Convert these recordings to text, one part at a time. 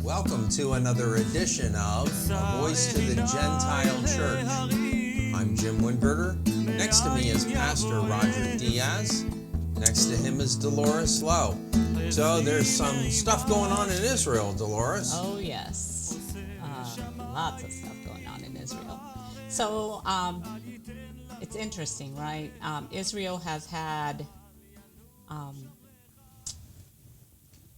Welcome to another edition of A Voice to the Gentile Church. I'm Jim Wingerter. Next to me is Pastor Roger Diaz. Next to him is Dolores Lowe. So there's some stuff going on in Israel, Dolores. Oh, yes. Lots of stuff going on in Israel. So it's interesting, right? Israel has had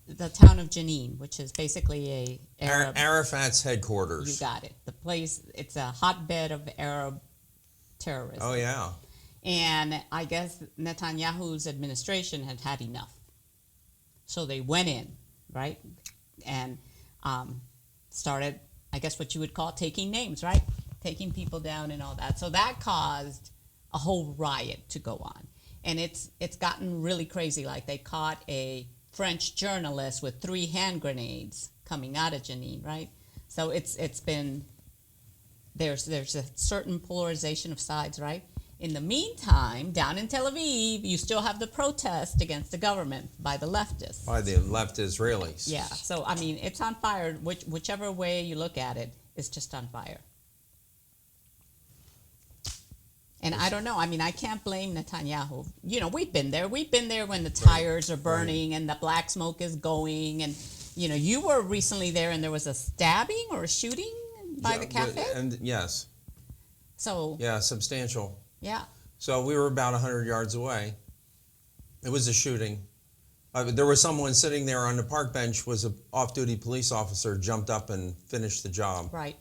the town of Jenin, which is basically a Arab... Arafat's headquarters. You got it. The place, it's a hotbed of Arab terrorism. Oh, yeah. And I guess Netanyahu's administration had had enough. So they went in, right? And started, I guess what you would call taking names, right? Taking people down and all that. So that caused a whole riot to go on. And it's gotten really crazy. Like they caught a French journalist with 3 hand grenades coming out of Jenin, right? So it's been, there's a certain polarization of sides, right? In the meantime, down in Tel Aviv, you still have the protest against the government by the leftists. By the left Israelis. Yeah, so I mean, it's on fire. Whichever way you look at it, it's just on fire. And I don't know. I mean, I can't blame Netanyahu. You know, we've been there. We've been there when the tires are burning and the black smoke is going. And, you know, you were recently there and there was a stabbing or a shooting by the cafe? And yes. So. Yeah, substantial. Yeah. So we were about 100 yards away. It was a shooting. There was someone sitting there on the park bench, was an off-duty police officer, jumped up and finished the job. Right.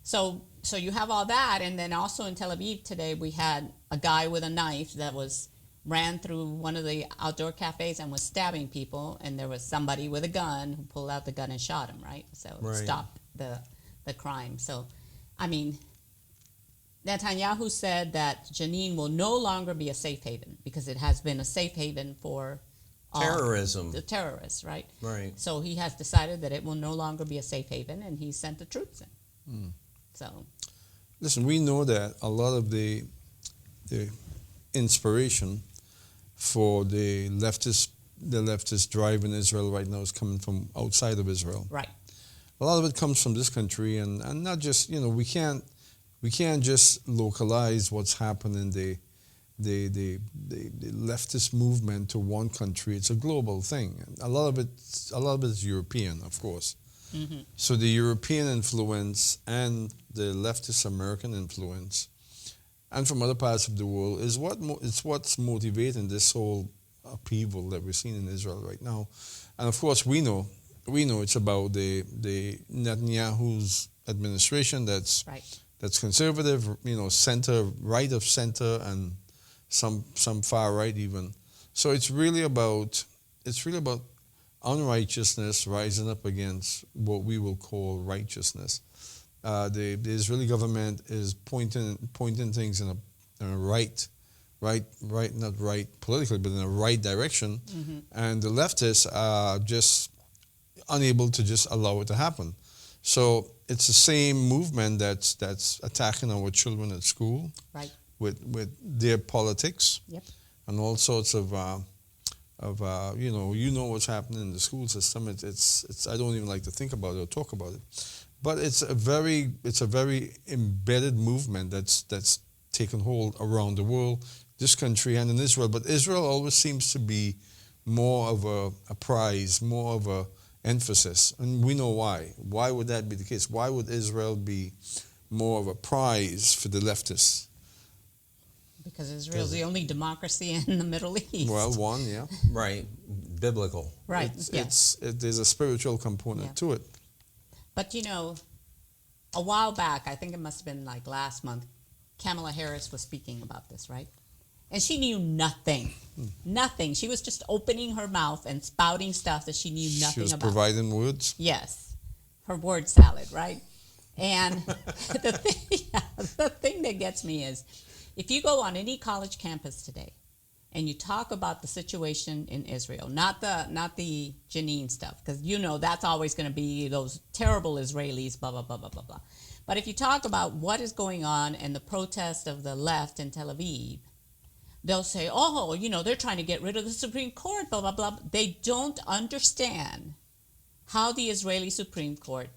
So you have all that, and then also in Tel Aviv today we had a guy with a knife that ran through one of the outdoor cafes and was stabbing people, and there was somebody with a gun who pulled out the gun and shot him, right? So it stopped the crime. So, I mean, Netanyahu said that Jenin will no longer be a safe haven because it has been a safe haven for terrorism. The terrorists, right? Right. So he has decided that it will no longer be a safe haven, and he sent the troops in. So, listen, we know that a lot of the inspiration for the leftist drive in Israel right now is coming from outside of Israel. Right. A lot of it comes from this country, and not just, you know, we can't just localize what's happening the leftist movement to one country. It's a global thing. A lot of it is European, of course. Mm-hmm. So the European influence and the leftist American influence, and from other parts of the world, is what's motivating this whole upheaval that we're seeing in Israel right now. And of course, we know it's about the Netanyahu's administration that's conservative, you know, center, right of center, and some far right even. So it's really about unrighteousness rising up against what we will call righteousness. The Israeli government is pointing things in a right, not right politically, but in a right direction, and the leftists are just unable to just allow it to happen. So it's the same movement that's attacking our children at school, right, with their politics, yep, and all sorts of you know what's happening in the school system. It's I don't even like to think about it or talk about it, but it's a very embedded movement that's taken hold around the world, this country and in Israel. But Israel always seems to be more of a prize, more of a emphasis, and we know why. Why would that be the case? Why would Israel be more of a prize for the leftists? Because Israel's the only democracy in the Middle East. Well, one, yeah. Right. Biblical. Right, there's a spiritual component to it. But, you know, a while back, I think it must have been like last month, Kamala Harris was speaking about this, right? And she knew nothing. Nothing. She was just opening her mouth and spouting stuff that she knew nothing about. She was providing words? Yes. Her word salad, right? And the thing that gets me is, if you go on any college campus today and you talk about the situation in Israel, not the Jenin stuff, because you know that's always going to be those terrible Israelis, blah, blah, blah, blah, blah, blah. But if you talk about what is going on and the protest of the left in Tel Aviv, they'll say, oh, they're trying to get rid of the Supreme Court, blah, blah, blah. They don't understand how the Israeli Supreme Court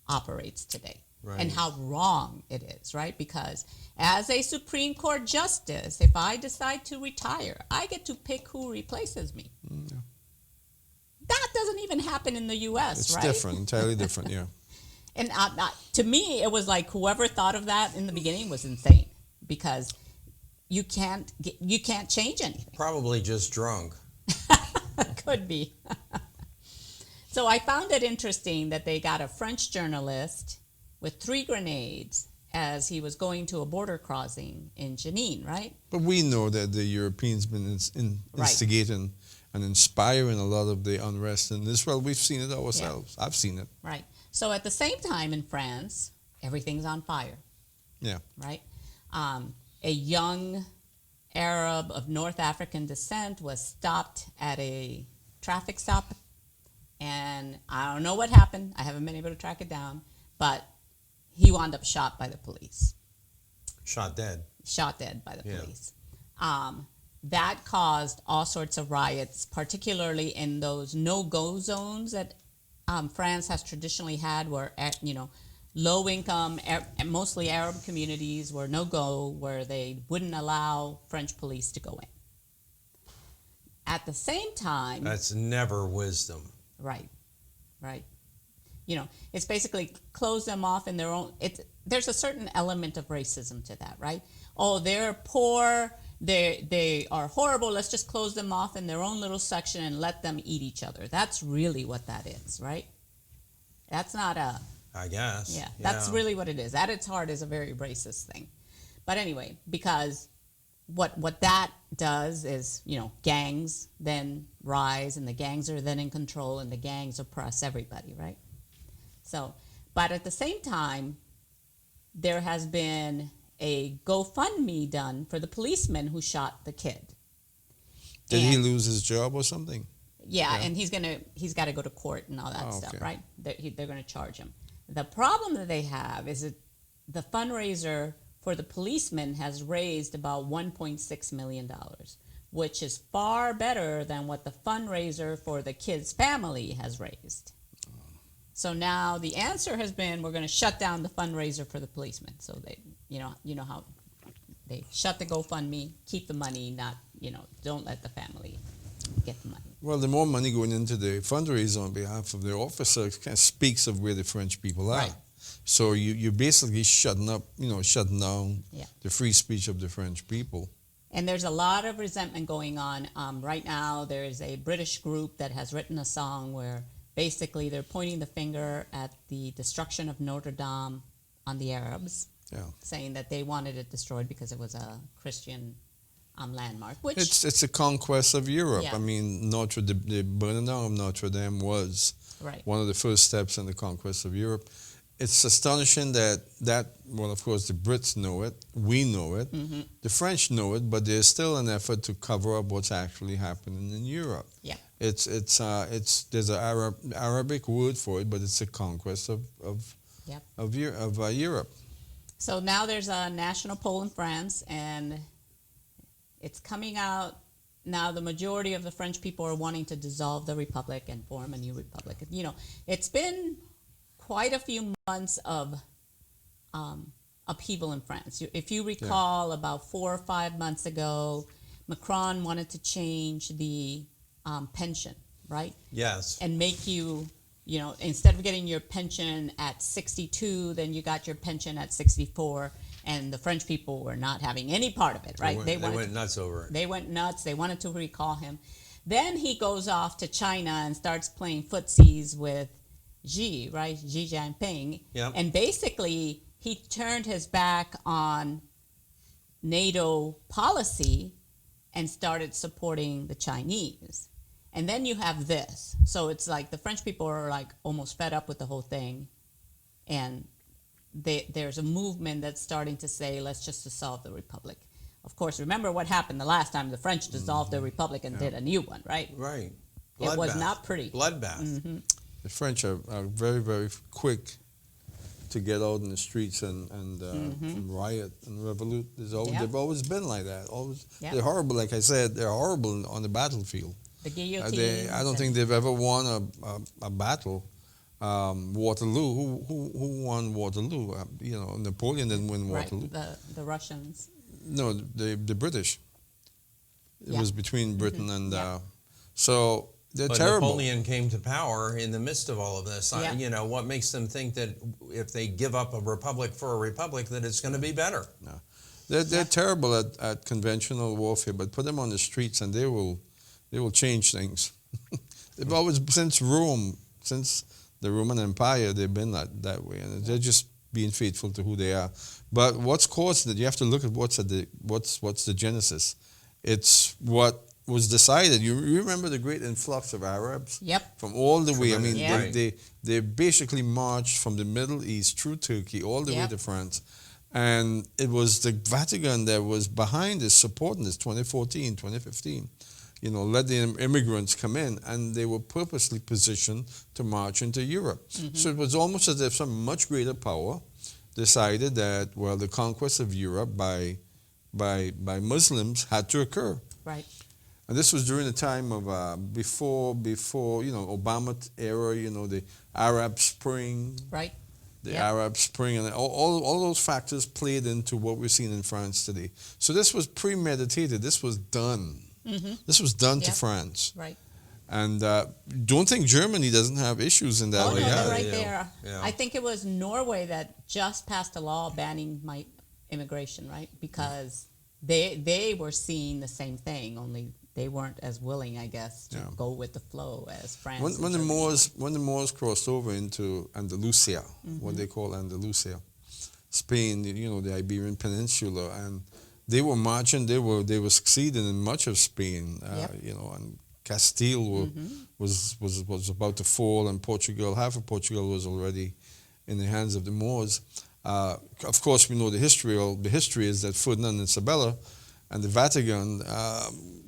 operates today. Right. And how wrong it is, right? Because as a Supreme Court justice, if I decide to retire, I get to pick who replaces me. Yeah. That doesn't even happen in the U.S., right? It's different, entirely different, yeah. And to me, it was like whoever thought of that in the beginning was insane, because you can't change anything. Probably just drunk. Could be. So I found it interesting that they got a French journalist with 3 grenades as he was going to a border crossing in Jenin, right? But we know that the Europeans been instigating and inspiring a lot of the unrest in Israel. We've seen it ourselves. Yeah. I've seen it. Right. So at the same time in France, everything's on fire. Yeah. Right? A young Arab of North African descent was stopped at a traffic stop, and I don't know what happened. I haven't been able to track it down, but he wound up shot by the police. Shot dead by the police. That caused all sorts of riots, particularly in those no-go zones that France has traditionally had, where low-income, mostly Arab communities were no-go, where they wouldn't allow French police to go in. At the same time... That's never wisdom. Right. It's basically close them off in their own... There's a certain element of racism to that, right? Oh, they're poor, they are horrible, let's just close them off in their own little section and let them eat each other. That's really what that is, right? That's not a... I guess. Yeah, that's really what it is. At its heart is a very racist thing. But anyway, because what that does is, gangs then rise, and the gangs are then in control, and the gangs oppress everybody, right? So, but at the same time, there has been a GoFundMe done for the policeman who shot the kid. Did he lose his job or something? Yeah, and he's got to go to court and all that stuff, right? They're going to charge him. The problem that they have is that the fundraiser for the policeman has raised about $1.6 million, which is far better than what the fundraiser for the kid's family has raised. So now the answer has been, we're going to shut down the fundraiser for the policeman. So they, you know how they shut the GoFundMe, keep the money, don't let the family get the money. Well, the more money going into the fundraiser on behalf of the officer kind of speaks of where the French people are. Right. So you're basically shutting down the free speech of the French people. And there's a lot of resentment going on. Right now, there is a British group that has written a song where basically they're pointing the finger at the destruction of Notre Dame on the Arabs, saying that they wanted it destroyed because it was a Christian landmark. Which it's a conquest of Europe. Yeah. I mean, the burning down of Notre Dame was one of the first steps in the conquest of Europe. It's astonishing that well, of course, the Brits know it, we know it, the French know it, but there's still an effort to cover up what's actually happening in Europe. Yeah, it's there's an Arabic word for it, but it's a conquest of Europe. So now there's a national poll in France, and it's coming out now. The majority of the French people are wanting to dissolve the republic and form a new republic. It's been quite a few months of upheaval in France. If you recall, about 4 or 5 months ago, Macron wanted to change the pension, right? Yes. And make you, instead of getting your pension at 62, then you got your pension at 64. And the French people were not having any part of it, right? They went nuts over it. They went nuts. They wanted to recall him. Then he goes off to China and starts playing footsies with Xi Jinping. Yep. And basically, he turned his back on NATO policy and started supporting the Chinese. And then you have this. So it's like the French people are like almost fed up with the whole thing. And there's a movement that's starting to say, let's just dissolve the republic. Of course, remember what happened the last time the French dissolved the republic and did a new one, right? Right. It was not pretty. Bloodbath. The French are very, very quick to get out in the streets and riot and revolute. They've always been like that. Always, they're horrible. Like I said, they're horrible on the battlefield. The guillotine. I don't think they've ever won a battle. Waterloo. Who won Waterloo? Napoleon didn't win Waterloo. Right. The Russians. No, the British. It was between Britain and so. They're but terrible. Napoleon came to power in the midst of all of this. What makes them think that if they give up a republic for a republic, that it's going to be better? No, they're terrible at conventional warfare. But put them on the streets, and they will change things. They've always since the Roman Empire, they've been that way, and they're just being faithful to who they are. But what's caused it? You have to look at what's the genesis. It's what was decided. You remember the great influx of Arabs? Yep. From all the way. I mean, Right. they basically marched from the Middle East through Turkey all the way to France. And it was the Vatican that was behind this, supporting this 2014, 2015. Let the immigrants come in, and they were purposely positioned to march into Europe. So it was almost as if some much greater power decided that, the conquest of Europe by Muslims had to occur. Right. And this was during the time of before Obama era, the Arab Spring. Right. The Arab Spring, and all those factors played into what we're seeing in France today. So this was premeditated. This was done. This was done to France. Right. And don't think Germany doesn't have issues in that Oh, no, regard. they're right there. Yeah. I think it was Norway that just passed a law banning immigration, right? Because they were seeing the same thing, only they weren't as willing, I guess, to go with the flow as France. When the Moors crossed over into Andalusia, what they call Andalusia, Spain, the Iberian Peninsula, and they were marching. They were succeeding in much of Spain, and Castile was about to fall, and Portugal, half of Portugal was already in the hands of the Moors. Of course, we know the history. The history is that Ferdinand and Isabella and the Vatican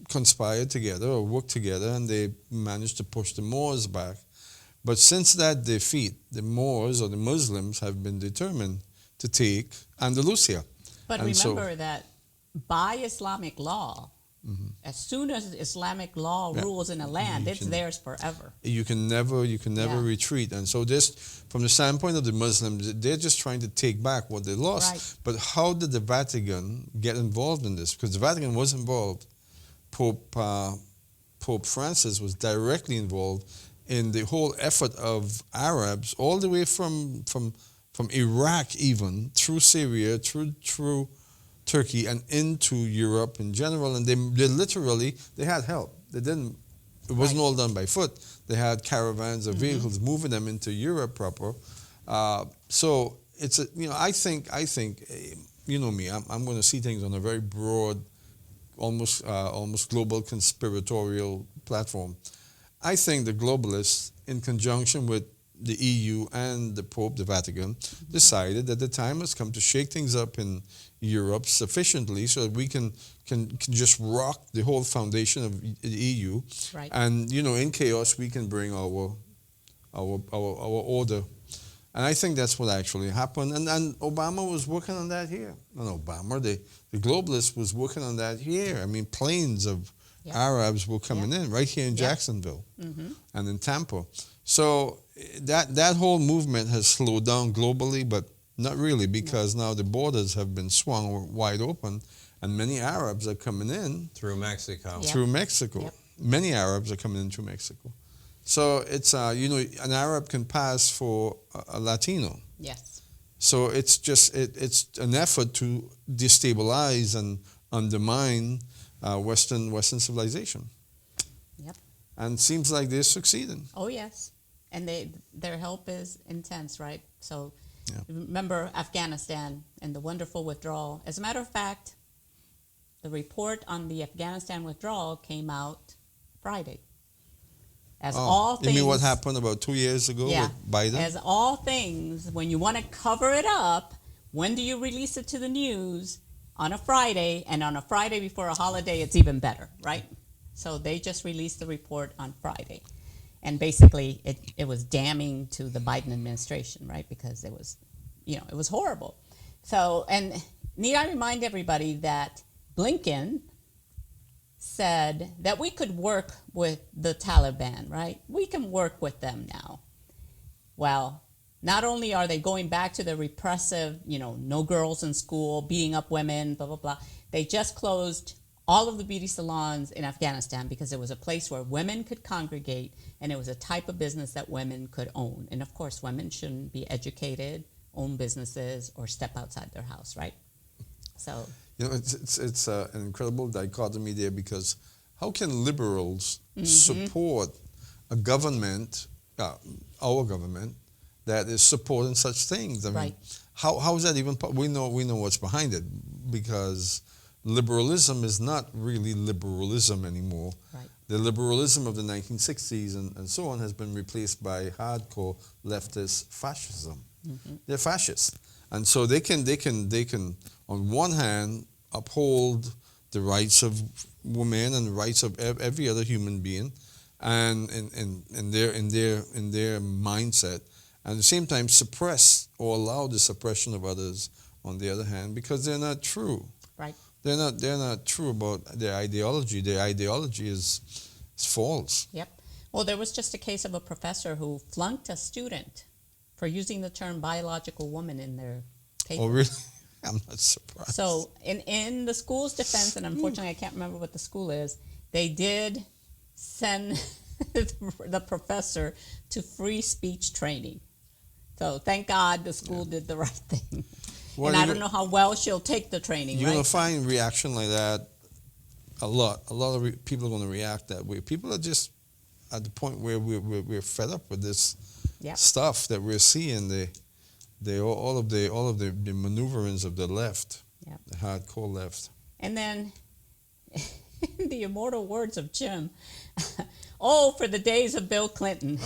conspired together or worked together, and they managed to push the Moors back. But since that defeat, the Moors or the Muslims have been determined to take Andalusia. But And remember that by Islamic law, as soon as Islamic law rules in a land, it's theirs forever. You can never retreat. And so this, from the standpoint of the Muslims, they're just trying to take back what they lost. Right. But how did the Vatican get involved in this? Because the Vatican was involved. Pope Francis was directly involved in the whole effort of Arabs, all the way from Iraq even, through Syria, through Turkey, and into Europe in general. And they literally had help. It wasn't all done by foot. They had caravans of vehicles moving them into Europe proper. So it's I think me, I'm going to see things on a very broad, almost global conspiratorial platform. I think the globalists, in conjunction with the EU and the Pope, the Vatican, decided that the time has come to shake things up in Europe sufficiently so that we can just rock the whole foundation of the EU. Right. And in chaos we can bring our order. And I think that's what actually happened. And Obama was working on that here. Not Obama, the globalist was working on that here. I mean, planes of Arabs were coming in right here in Jacksonville and in Tampa. So that whole movement has slowed down globally, but not really, because now the borders have been swung wide open, and many Arabs are coming in Through Mexico. through Mexico. Yep. Many Arabs are coming in through Mexico. So it's an Arab can pass for a Latino. Yes. So it's just it's an effort to destabilize and undermine Western civilization. Yep. And seems like they're succeeding. Oh yes, and their help is intense, right? So remember Afghanistan and the wonderful withdrawal. As a matter of fact, the report on the Afghanistan withdrawal came out Friday. As all things, you mean what happened about 2 years ago with Biden? As all things, when you want to cover it up, when do you release it to the news? On a Friday, and on a Friday before a holiday, it's even better, right? So they just released the report on Friday. And basically, it was damning to the Biden administration, right? Because it was it was horrible. So, and need I remind everybody that Blinken said that we could work with the Taliban, right? We can work with them now. Well, not only are they going back to the repressive, no girls in school, beating up women, blah, blah, blah. They just closed all of the beauty salons in Afghanistan because it was a place where women could congregate, and it was a type of business that women could own. And of course, women shouldn't be educated, own businesses, or step outside their house, right? So, it's an incredible dichotomy there, because how can liberals support a government, our government, that is supporting such things? I mean, how is that even? We know what's behind it, because liberalism is not really liberalism anymore. Right. The liberalism of the 1960s and so on has been replaced by hardcore leftist fascism. They're fascists, and so they can on one hand uphold the rights of women and the rights of every other human being, and in their mindset, and at the same time suppress or allow the suppression of others on the other hand, because they're not true. right. They're not true about their ideology. Their ideology is false. Yep. Well, there was just a case of a professor who flunked a student for using the term biological woman in their paper. Oh, really? I'm not surprised. So in the school's defense, and unfortunately I can't remember what the school is, they did send the professor to free speech training. So thank God the school did the right thing. Well, and I don't know how well she'll take the training, You're right? going to find reaction like that a lot. A lot of people are going to react that way. People are just at the point where we're fed up with this stuff that we're seeing. All of the maneuverings of the left, the hardcore left. And then, in the immortal words of Jim, oh, for the days of Bill Clinton.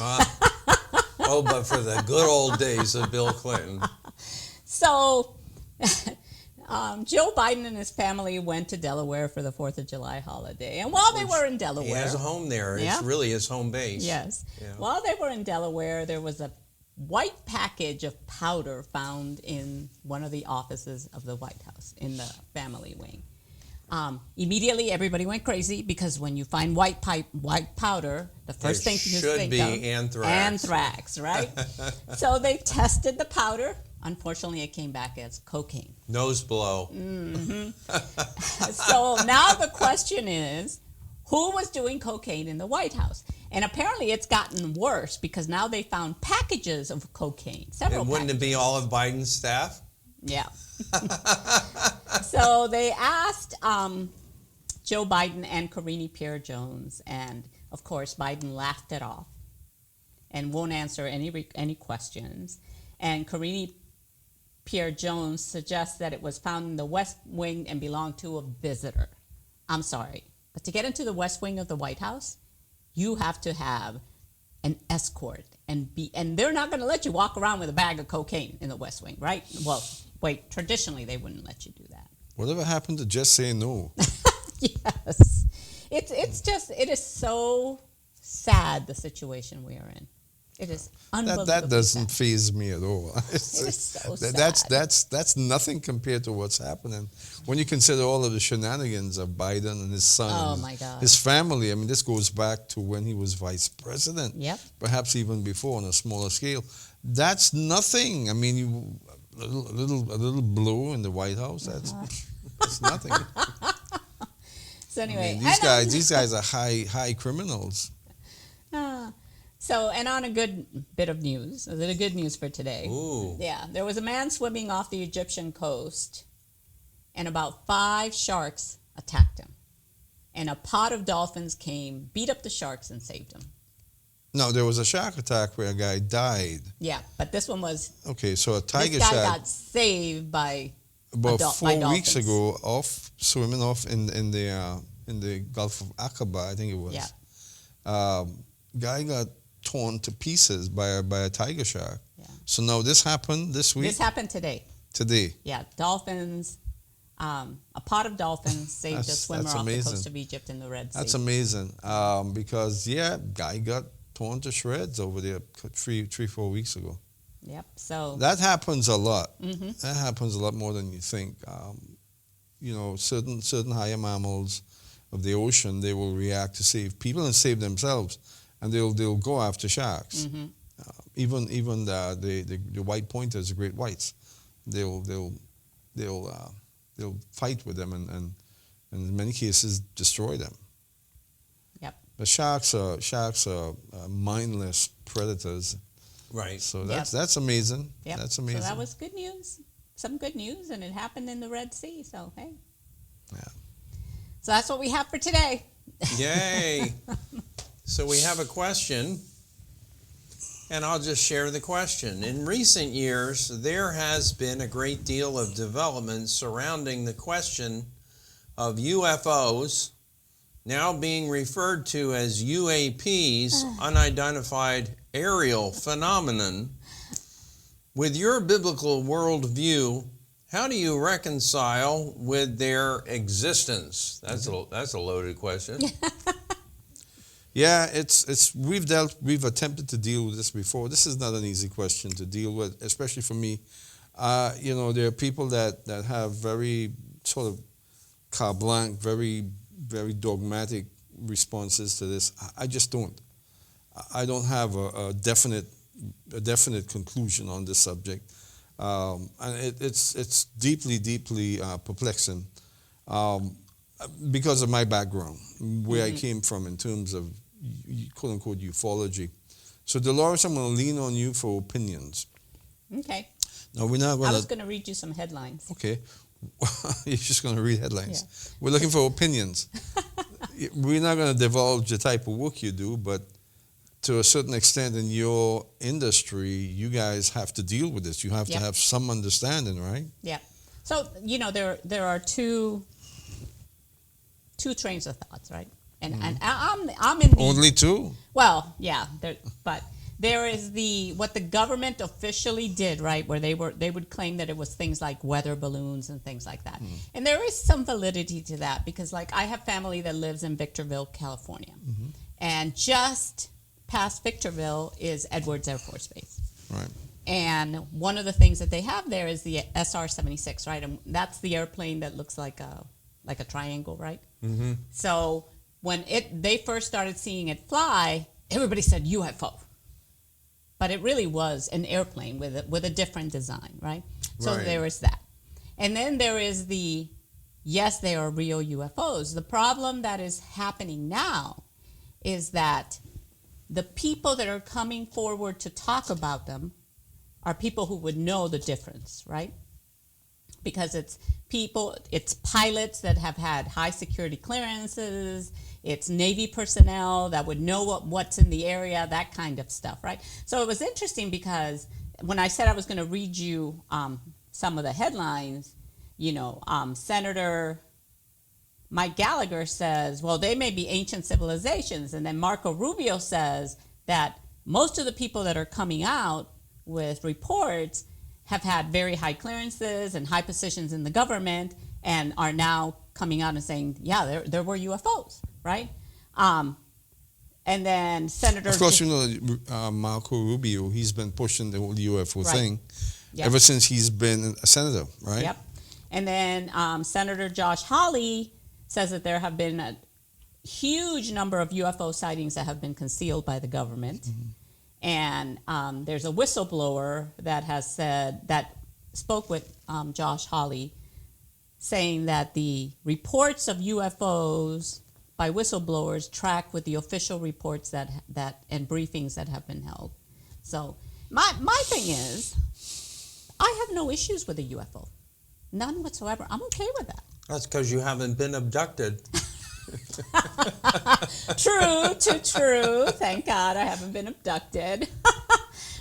But for the good old days of Bill Clinton. So, Joe Biden and his family went to Delaware for the 4th of July holiday. And while they were in Delaware... He has a home there. Yeah. It's really his home base. Yes. Yeah. While they were in Delaware, there was a white package of powder found in one of the offices of the White House, in the family wing. Immediately, everybody went crazy, because when you find white powder, the first thing you think of... should be anthrax. Anthrax, right? So they tested the powder. Unfortunately, it came back as cocaine. Nose blow. So now the question is, who was doing cocaine in the White House? And apparently it's gotten worse, because now they found packages of cocaine, several And wouldn't packages. it be all of Biden's staff? Yeah. So they asked Joe Biden and Karine Pierre-Jones, and of course Biden laughed it off and won't answer any questions. And Karine Pierre-Jones suggests that it was found in the West Wing and belonged to a visitor. I'm sorry, but to get into the West Wing of the White House, you have to have an escort, and they're not going to let you walk around with a bag of cocaine in the West Wing, right? Well, wait, traditionally they wouldn't let you do that. Whatever happened to just say no? Yes. It is so sad, the situation we are in. It is unbelievable. That doesn't faze me at all. It is so sad. That's nothing compared to what's happening. When you consider all of the shenanigans of Biden and his son, Oh, and my God. his family. I mean, this goes back to when he was vice president. Yep. Perhaps even before, on a smaller scale. That's nothing. I mean, a little blow in the White House. That's nothing. So anyway, I mean, these guys are high criminals. So, and on a good bit of news, a little good news for today. Ooh. Yeah, there was a man swimming off the Egyptian coast, and about 5 sharks attacked him. And a pod of dolphins came, beat up the sharks, and saved him. No, there was a shark attack where a guy died. Yeah, but this one was... Okay, so a tiger this guy shark... got saved by About by 4 weeks dolphins. ago, swimming off in the Gulf of Aqaba, I think it was. Yeah. Guy got torn to pieces by a tiger shark. Yeah. So now this happened this week? This happened today. Today. Yeah, dolphins, a pod of dolphins saved a swimmer that's off the amazing. coast of Egypt in the Red Sea. That's amazing. Because, guy got torn to shreds over there 3-4 weeks ago. Yep. So That happens a lot. Mm-hmm. That happens a lot more than you think. Certain higher mammals of the ocean, they will react to save people and save themselves, and they'll go after sharks. Mm-hmm. Even the white pointers, the great whites, they'll fight with them and in many cases destroy them. Yep. But sharks are mindless predators. Right. So that's amazing. Yep. That's amazing. So that was good news. Some good news, and it happened in the Red Sea. So hey. Yeah. So that's what we have for today. Yay. So we have a question, and I'll just share the question. In recent years, there has been a great deal of development surrounding the question of UFOs, now being referred to as UAPs, Unidentified Aerial Phenomenon. With your biblical worldview, how do you reconcile with their existence? That's a loaded question. Yeah, we've attempted to deal with this before. This is not an easy question to deal with, especially for me. There are people that have very sort of carte blanche, very, very dogmatic responses to this. I just don't. I don't have a definite conclusion on this subject, and it's deeply, deeply perplexing because of my background, where I came from in terms of quote unquote ufology. So Dolores, I'm going to lean on you for opinions. Okay. No, we're not going I to. was going to read you some headlines. Okay. You're just going to read headlines. Yeah. We're looking for opinions. We're not going to divulge the type of work you do, but to a certain extent in your industry, you guys have to deal with this. You have to have some understanding, right? Yeah. So, there are two trains of thoughts, right? And I'm in the, Only two? well, yeah, but there is what the government officially did, right, where they would claim that it was things like weather balloons and things like that. And there is some validity to that because, like, I have family that lives in Victorville, California. And just past Victorville is Edwards Air Force Base. Right. And one of the things that they have there is the SR-76, right? And that's the airplane that looks like a triangle, right? Mm-hmm. So when they first started seeing it fly, everybody said UFO. But it really was an airplane with a different design, right? So there is that. And then there is yes, they are real UFOs. The problem that is happening now is that the people that are coming forward to talk about them are people who would know the difference, right? Because it's pilots that have had high security clearances, it's Navy personnel that would know what's in the area, that kind of stuff, right? So it was interesting because when I said I was going to read you some of the headlines, Senator Mike Gallagher says, well, they may be ancient civilizations. And then Marco Rubio says that most of the people that are coming out with reports have had very high clearances and high positions in the government and are now coming out and saying, yeah, there were UFOs, right? And then Senator... Of course, Marco Rubio, he's been pushing the whole UFO thing ever since he's been a senator, right? Yep. And then Senator Josh Hawley says that there have been a huge number of UFO sightings that have been concealed by the government. And there's a whistleblower that spoke with Josh Hawley, saying that the reports of UFOs by whistleblowers track with the official reports that and briefings that have been held. So my thing is, I have no issues with a UFO, none whatsoever. I'm okay with that. That's because you haven't been abducted. True. Thank God I haven't been abducted.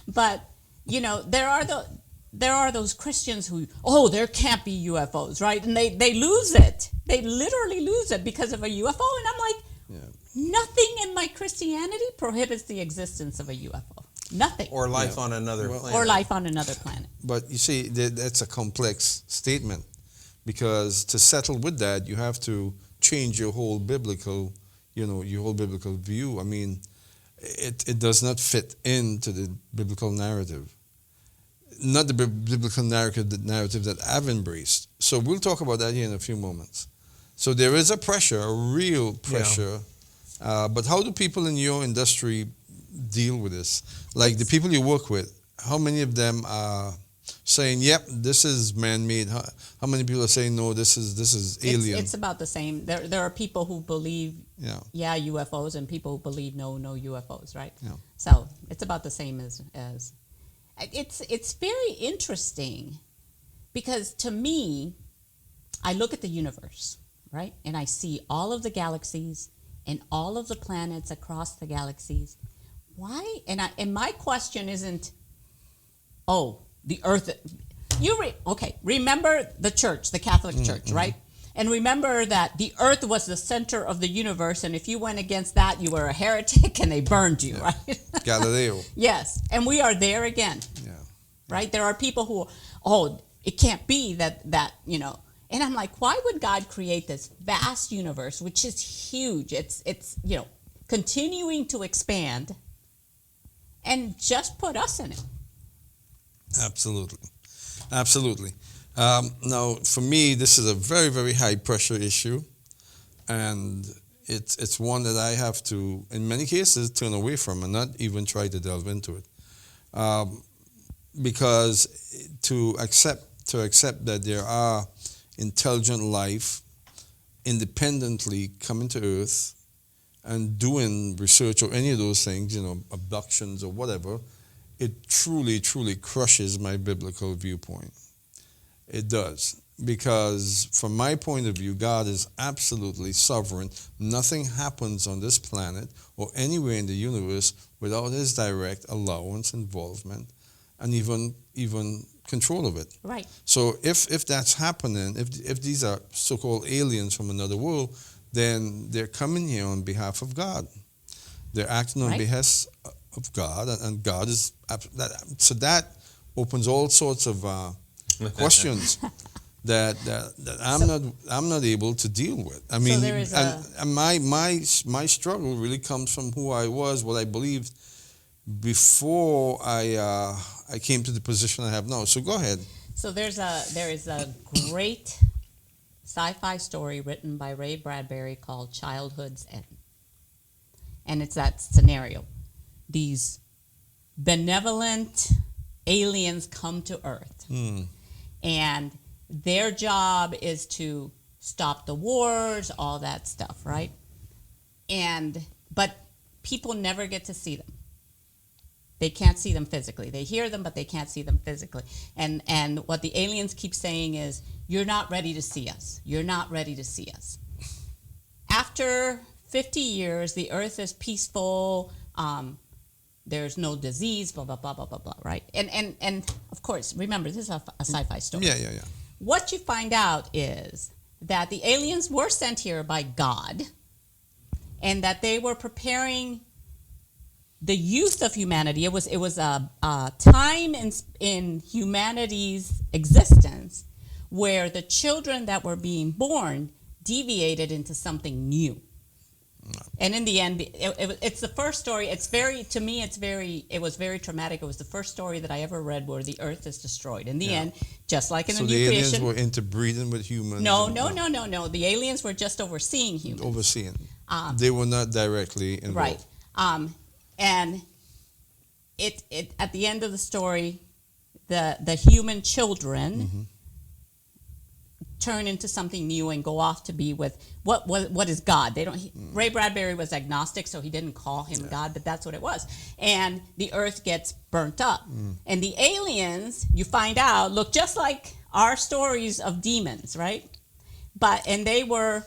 But there are those Christians who, there can't be UFOs, right? And they lose it. They literally lose it because of a UFO. And I'm like, nothing in my Christianity prohibits the existence of a UFO. Nothing. Or life on another planet. Or life on another planet. But you see, that's a complex statement because to settle with that, you have to change your whole biblical view. I mean, it does not fit into the biblical narrative. not the biblical narrative that I've embraced. So we'll talk about that here in a few moments. So there is a pressure, a real pressure. Yeah. But how do people in your industry deal with this? Like the people you work with, how many of them are saying, "Yep, this is man-made"? How many people are saying, "No, this is alien"? It's about the same. There are people who believe, UFOs, and people who believe no UFOs, right? Yeah. So it's about the same as it's very interesting, because to me, I look at the universe, right, and I see all of the galaxies and all of the planets across the galaxies. Why? And my question isn't, the Earth. Remember the church, the Catholic Church, right? And remember that the Earth was the center of the universe, and if you went against that, you were a heretic, and they burned you, right? Galileo. Yes, and we are there again. Yeah. Right? There are people who, it can't be that. And I'm like, why would God create this vast universe, which is huge? It's continuing to expand, and just put us in it. Absolutely. Now, for me, this is a very, very high pressure issue, and it's one that I have to, in many cases, turn away from and not even try to delve into it, because to accept that there are intelligent life independently coming to Earth and doing research or any of those things, abductions or whatever, it truly, truly crushes my biblical viewpoint. It does. Because from my point of view, God is absolutely sovereign. Nothing happens on this planet or anywhere in the universe without his direct allowance, involvement, and even control of it. Right. So if that's happening, if these are so-called aliens from another world, then they're coming here on behalf of God. They're acting on behest of God, and God is so that opens all sorts of questions that I'm not able to deal with. I mean, and my struggle really comes from who I was, what I believed before I came to the position I have now. So go ahead. So there is a great sci-fi story written by Ray Bradbury called Childhood's End. And it's that scenario. These benevolent aliens come to Earth. And their job is to stop the wars, all that stuff, right? But people never get to see them. They can't see them physically. They hear them, but they can't see them physically. And what the aliens keep saying is, "You're not ready to see us. You're not ready to see us." After 50 years, the Earth is peaceful. There's no disease, blah, blah, blah, blah, blah, blah, right? And of course, remember, this is a sci-fi story. Yeah. What you find out is that the aliens were sent here by God, and that they were preparing the youth of humanity. It was a time in humanity's existence where the children that were being born deviated into something new. And in the end, it's the first story. It was very traumatic. It was the first story that I ever read where the Earth is destroyed. In the end, just like in the new creation. So the aliens were interbreeding with humans? No. The aliens were just overseeing humans. Overseeing. They were not directly involved. Right. And it at the end of the story, the human children turn into something new and go off to be with what is God. Ray Bradbury was agnostic, so he didn't call him God, but that's what it was. And the Earth gets burnt up. And the aliens, you find out, look just like our stories of demons, right? And they were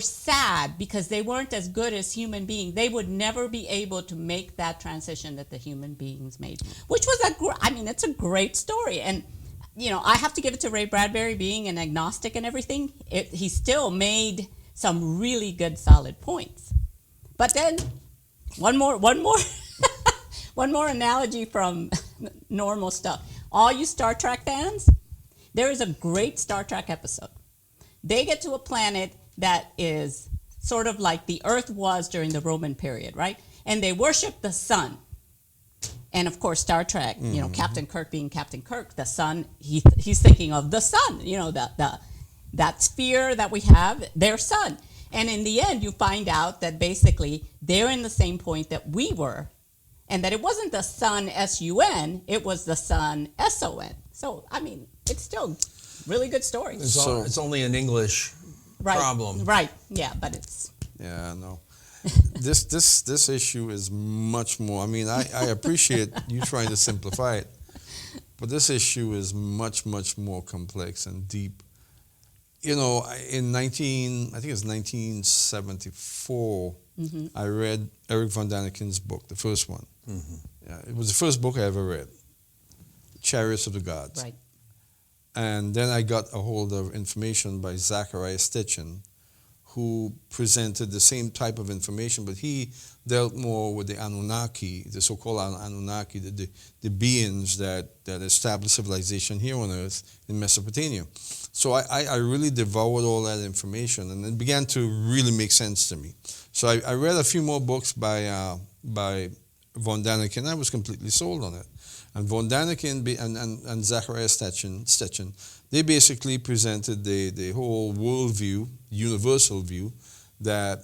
sad because they weren't as good as human beings. They would never be able to make that transition that the human beings made, which was it's a great story. And I have to give it to Ray Bradbury, being an agnostic and everything. He still made some really good, solid points. But then, one more analogy from normal stuff. All you Star Trek fans, there is a great Star Trek episode. They get to a planet that is sort of like the Earth was during the Roman period, right? And they worship the sun. And of course, Star Trek, Captain Kirk being Captain Kirk, the sun, he's thinking of the sun, that sphere that we have, their sun. And in the end, you find out that basically they're in the same point that we were, and that it wasn't the sun, S-U-N, it was the sun, S-O-N. So, I mean, it's still really good story. It's only an English problem. Right, yeah, but it's... Yeah, no. This issue is much more. I mean, I appreciate you trying to simplify it, but this issue is much, much more complex and deep. In I think it's 1974, I read Eric von Daniken's book, the first one. Yeah, it was the first book I ever read, Chariots of the Gods. Right. And then I got a hold of information by Zachariah Stitchin, who presented the same type of information, but he dealt more with the Anunnaki, the so-called Anunnaki, the beings that established civilization here on Earth in Mesopotamia. So I really devoured all that information, and it began to really make sense to me. So I read a few more books by von Daniken. I was completely sold on it. And von Daniken and Zachariah Stitchin, they basically presented the whole worldview, universal view, that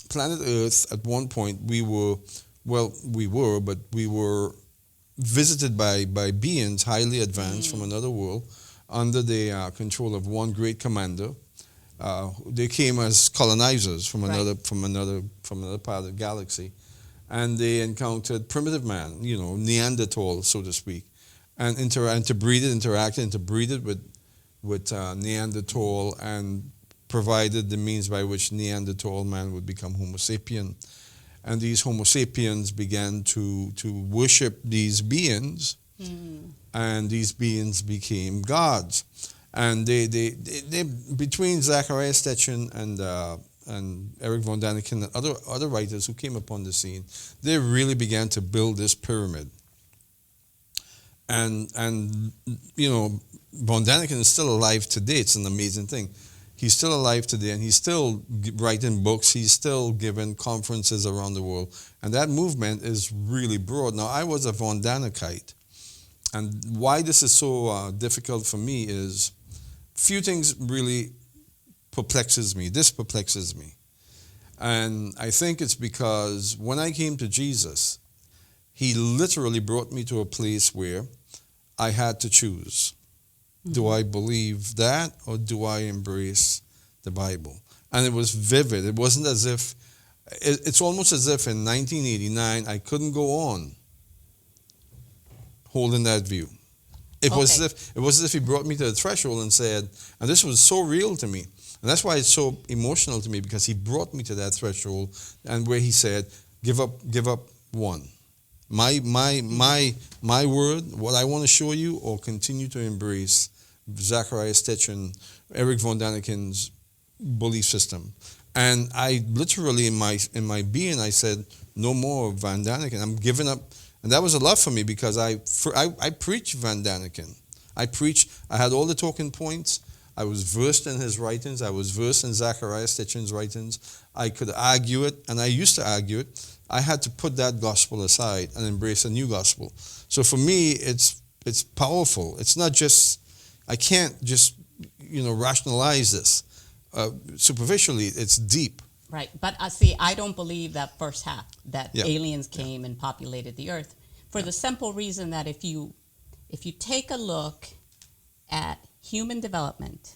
planet Earth, at one point, we were visited by beings highly advanced from another world, under the control of one great commander. They came as colonizers from another part of the galaxy, and they encountered primitive man, Neanderthal, so to speak, and interbreeded with Neanderthal, and provided the means by which Neanderthal man would become Homo sapien. And these Homo sapiens began to worship these beings, and these beings became gods. And they between Zachariah Stitchin and Eric von Daniken and other writers who came upon the scene, they really began to build this pyramid. And von Daniken is still alive today. It's an amazing thing. He's still alive today, and he's still writing books. He's still giving conferences around the world. And that movement is really broad. Now, I was a von Danikite. And why this is so difficult for me is few things really perplexes me. This perplexes me. And I think it's because when I came to Jesus, he literally brought me to a place where I had to choose. Do I believe that, or do I embrace the Bible? And it was vivid. It wasn't as if, it's almost as if in 1989 I couldn't go on holding that view. It was as if he brought me to the threshold and said, and this was so real to me, and that's why it's so emotional to me, because he brought me to that threshold, and where he said, give up one. My word, what I want to show you, or continue to embrace Zachariah Stitchin, Eric von Daniken's belief system. And I literally, in my being, I said, no more Van Daniken. I'm giving up. And that was a love for me, because I preached Van Daniken. I had all the talking points. I was versed in his writings. I was versed in Zachariah Stitchin's writings. I could argue it, and I used to argue it. I had to put that gospel aside and embrace a new gospel. So for me, it's powerful. It's not just, I can't just, rationalize this. Superficially, it's deep. Right, but see, I don't believe that first half, that aliens came and populated the earth, for the simple reason that if you take a look at human development,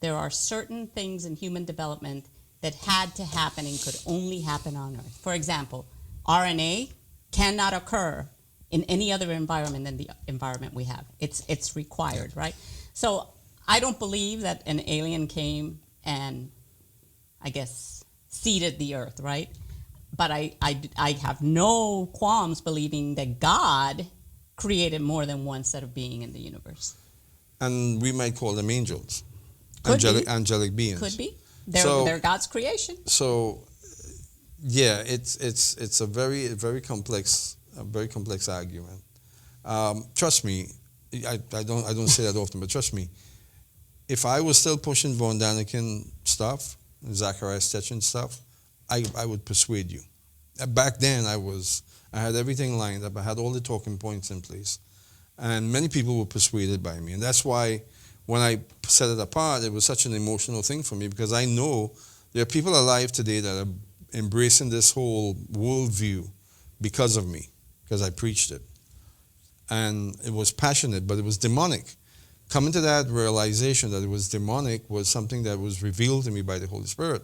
there are certain things in human development that had to happen and could only happen on Earth. For example, RNA cannot occur in any other environment than the environment we have. It's required, right? So I don't believe that an alien came and, I guess, seeded the earth, right? But I have no qualms believing that God created more than one set of being in the universe. And we might call them angels. Angelic beings. Could be. They're God's creation. So, yeah, it's a very complex argument. Trust me, I don't say that often, but trust me, if I was still pushing von Daniken stuff, Zachariah Stitchin stuff, I would persuade you. back then I had everything lined up. I had all the talking points in place. And many people were persuaded by me. And that's why when I set it apart, it was such an emotional thing for me, because I know there are people alive today that are embracing this whole worldview because of me, because I preached it. And it was passionate, but it was demonic. Coming to that realization that it was demonic was something that was revealed to me by the Holy Spirit.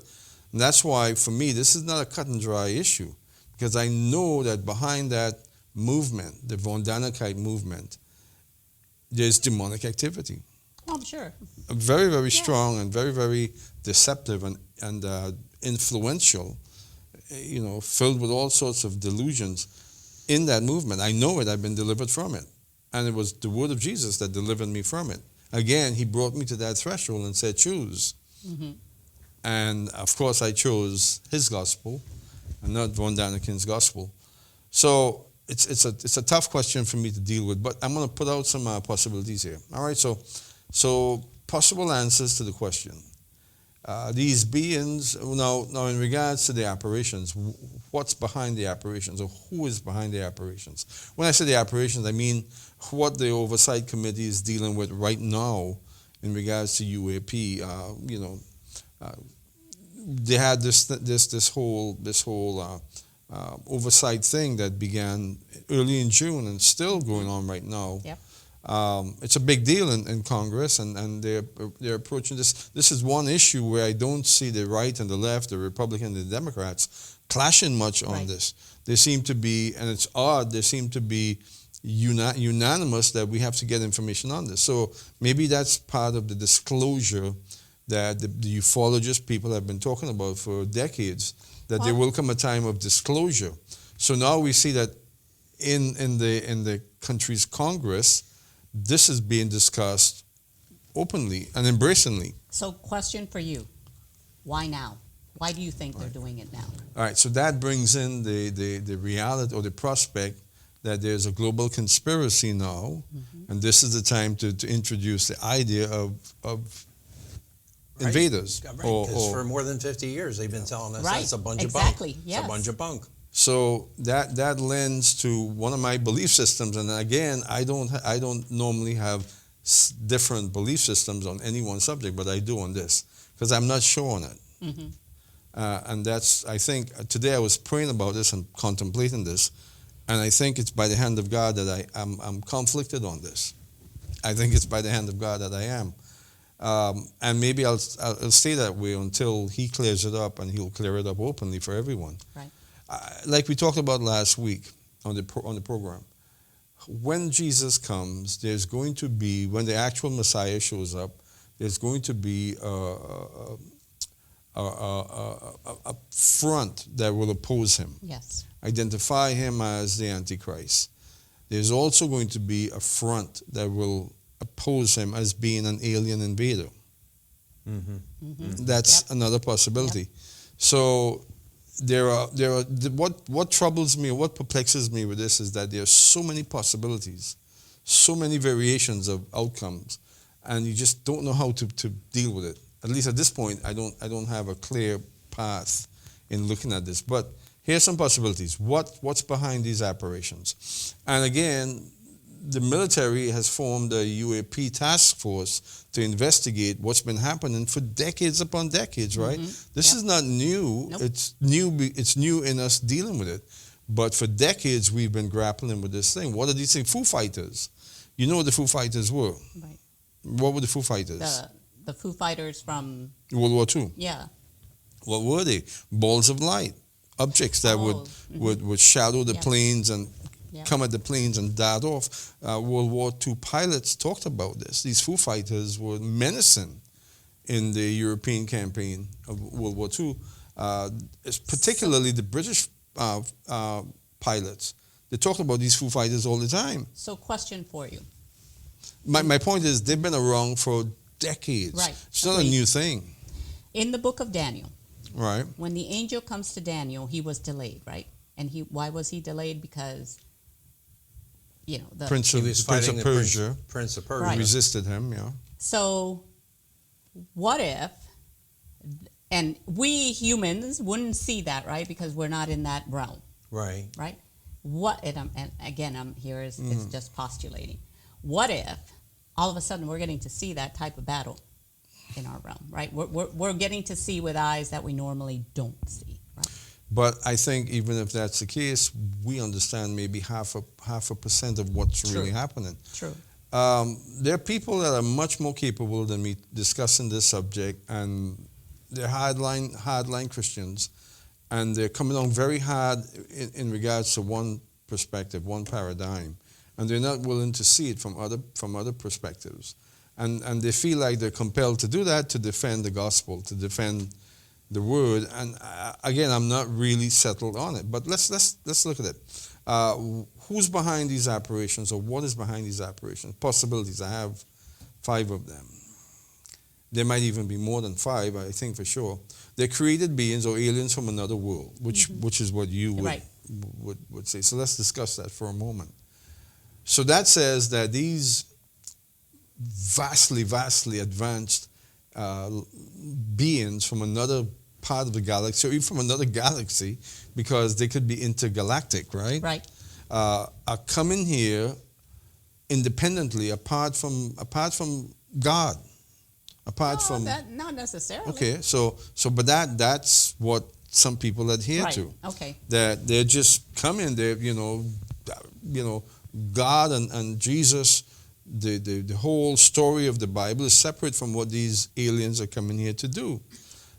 And that's why, for me, this is not a cut and dry issue, because I know that behind that movement, the Von Danikelite movement, there's demonic activity. Oh, I'm sure. Very, very strong and very, very deceptive and influential, filled with all sorts of delusions in that movement. I know it. I've been delivered from it. And it was the word of Jesus that delivered me from it. Again, he brought me to that threshold and said, choose. Mm-hmm. And, of course, I chose his gospel and not Von Daniken's gospel. So it's a tough question for me to deal with, but I'm going to put out some possibilities here. All right, so possible answers to the question. These beings, now in regards to the apparitions, what's behind the apparitions, or who is behind the apparitions? When I say the apparitions, I mean what the Oversight Committee is dealing with right now in regards to UAP. They had this whole oversight thing that began early in June and still going on right now. Yep. It's a big deal in Congress, and they're approaching this. This is one issue where I don't see the right and the left, the Republicans and the Democrats, clashing much on this. They seem to be, and it's odd, they seem to be unanimous that we have to get information on this. So maybe that's part of the disclosure that the ufologist people have been talking about for decades, that there will come a time of disclosure. So now we see that in the country's Congress, this is being discussed openly and embracingly. So question for you, why now? Why do you think they're doing it now? All right, so that brings in the reality or the prospect that there's a global conspiracy now, and this is the time to introduce the idea of invaders. Right, because for more than 50 years they've been telling us that's a bunch of bunk. Exactly, yes. It's a bunch of bunk. So that lends to one of my belief systems, and again, I don't normally have different belief systems on any one subject, but I do on this because I'm not sure on it. Mm-hmm. And that's, I think today I was praying about this and contemplating this, and I think it's by the hand of God that I'm conflicted on this. I think it's by the hand of God that I am. And maybe I'll stay that way until he clears it up, and he'll clear it up openly for everyone. Right. Like we talked about last week on the program, when Jesus comes, there's going to be, when the actual Messiah shows up, there's going to be a front that will oppose him. Yes. Identify him as the Antichrist. There's also going to be a front that will oppose him as being an alien invader. Mm-hmm. Mm-hmm. That's another possibility. Yep. So there are what troubles me, what perplexes me with this is that there are so many possibilities, so many variations of outcomes, and you just don't know how to deal with it. At least at this point, I don't have a clear path in looking at this. But here's some possibilities. What's behind these apparitions? And again, the military has formed a UAP task force to investigate what's been happening for decades upon decades, right? Mm-hmm. This is not new. Nope. It's new in us dealing with it. But for decades, we've been grappling with this thing. What are these things? Foo Fighters. You know what the Foo Fighters were? Right. What were the Foo Fighters? The Foo Fighters from World War II. Yeah. What were they? Balls of light, objects that would shadow the planes and come at the planes and dart off. World War II pilots talked about this. These Foo Fighters were menacing in the European campaign of World War II, particularly the British pilots. They talked about these Foo Fighters all the time. So question for you. My point is they've been around for decades. Right. It's not a new thing. In the book of Daniel, right, when the angel comes to Daniel, he was delayed, right? And why was he delayed? Because the Prince of Persia right. resisted him. Yeah. So what if? And we humans wouldn't see that, right? Because we're not in that realm. Right. Right? What, and again, I'm here is it's just postulating. What if all of a sudden we're getting to see that type of battle in our realm, right? We're getting to see with eyes that we normally don't see, right? But I think even if that's the case, we understand maybe half a percent of what's True. really happening. True. There are people that are much more capable than me discussing this subject, and they're hardline Christians, and they're coming on very hard in regards to one perspective, one paradigm, and they're not willing to see it from other perspectives, and they feel like they're compelled to do that to defend the gospel, to defend the word. And again, I'm not really settled on it, but let's look at it. Who's behind these apparitions, or what is behind these apparitions? Possibilities. I have 5 of them. There might even be more than 5, I think for sure. They're created beings or aliens from another world, which is what you would say. So let's discuss that for a moment. So that says that these vastly advanced beings from another part of the galaxy, or even from another galaxy, because they could be intergalactic, right? Right. Are coming here independently, apart from God, apart from. That, not necessarily. Okay, so but that's what some people adhere to. Okay. That they're just coming. They're God and Jesus. The whole story of the Bible is separate from what these aliens are coming here to do.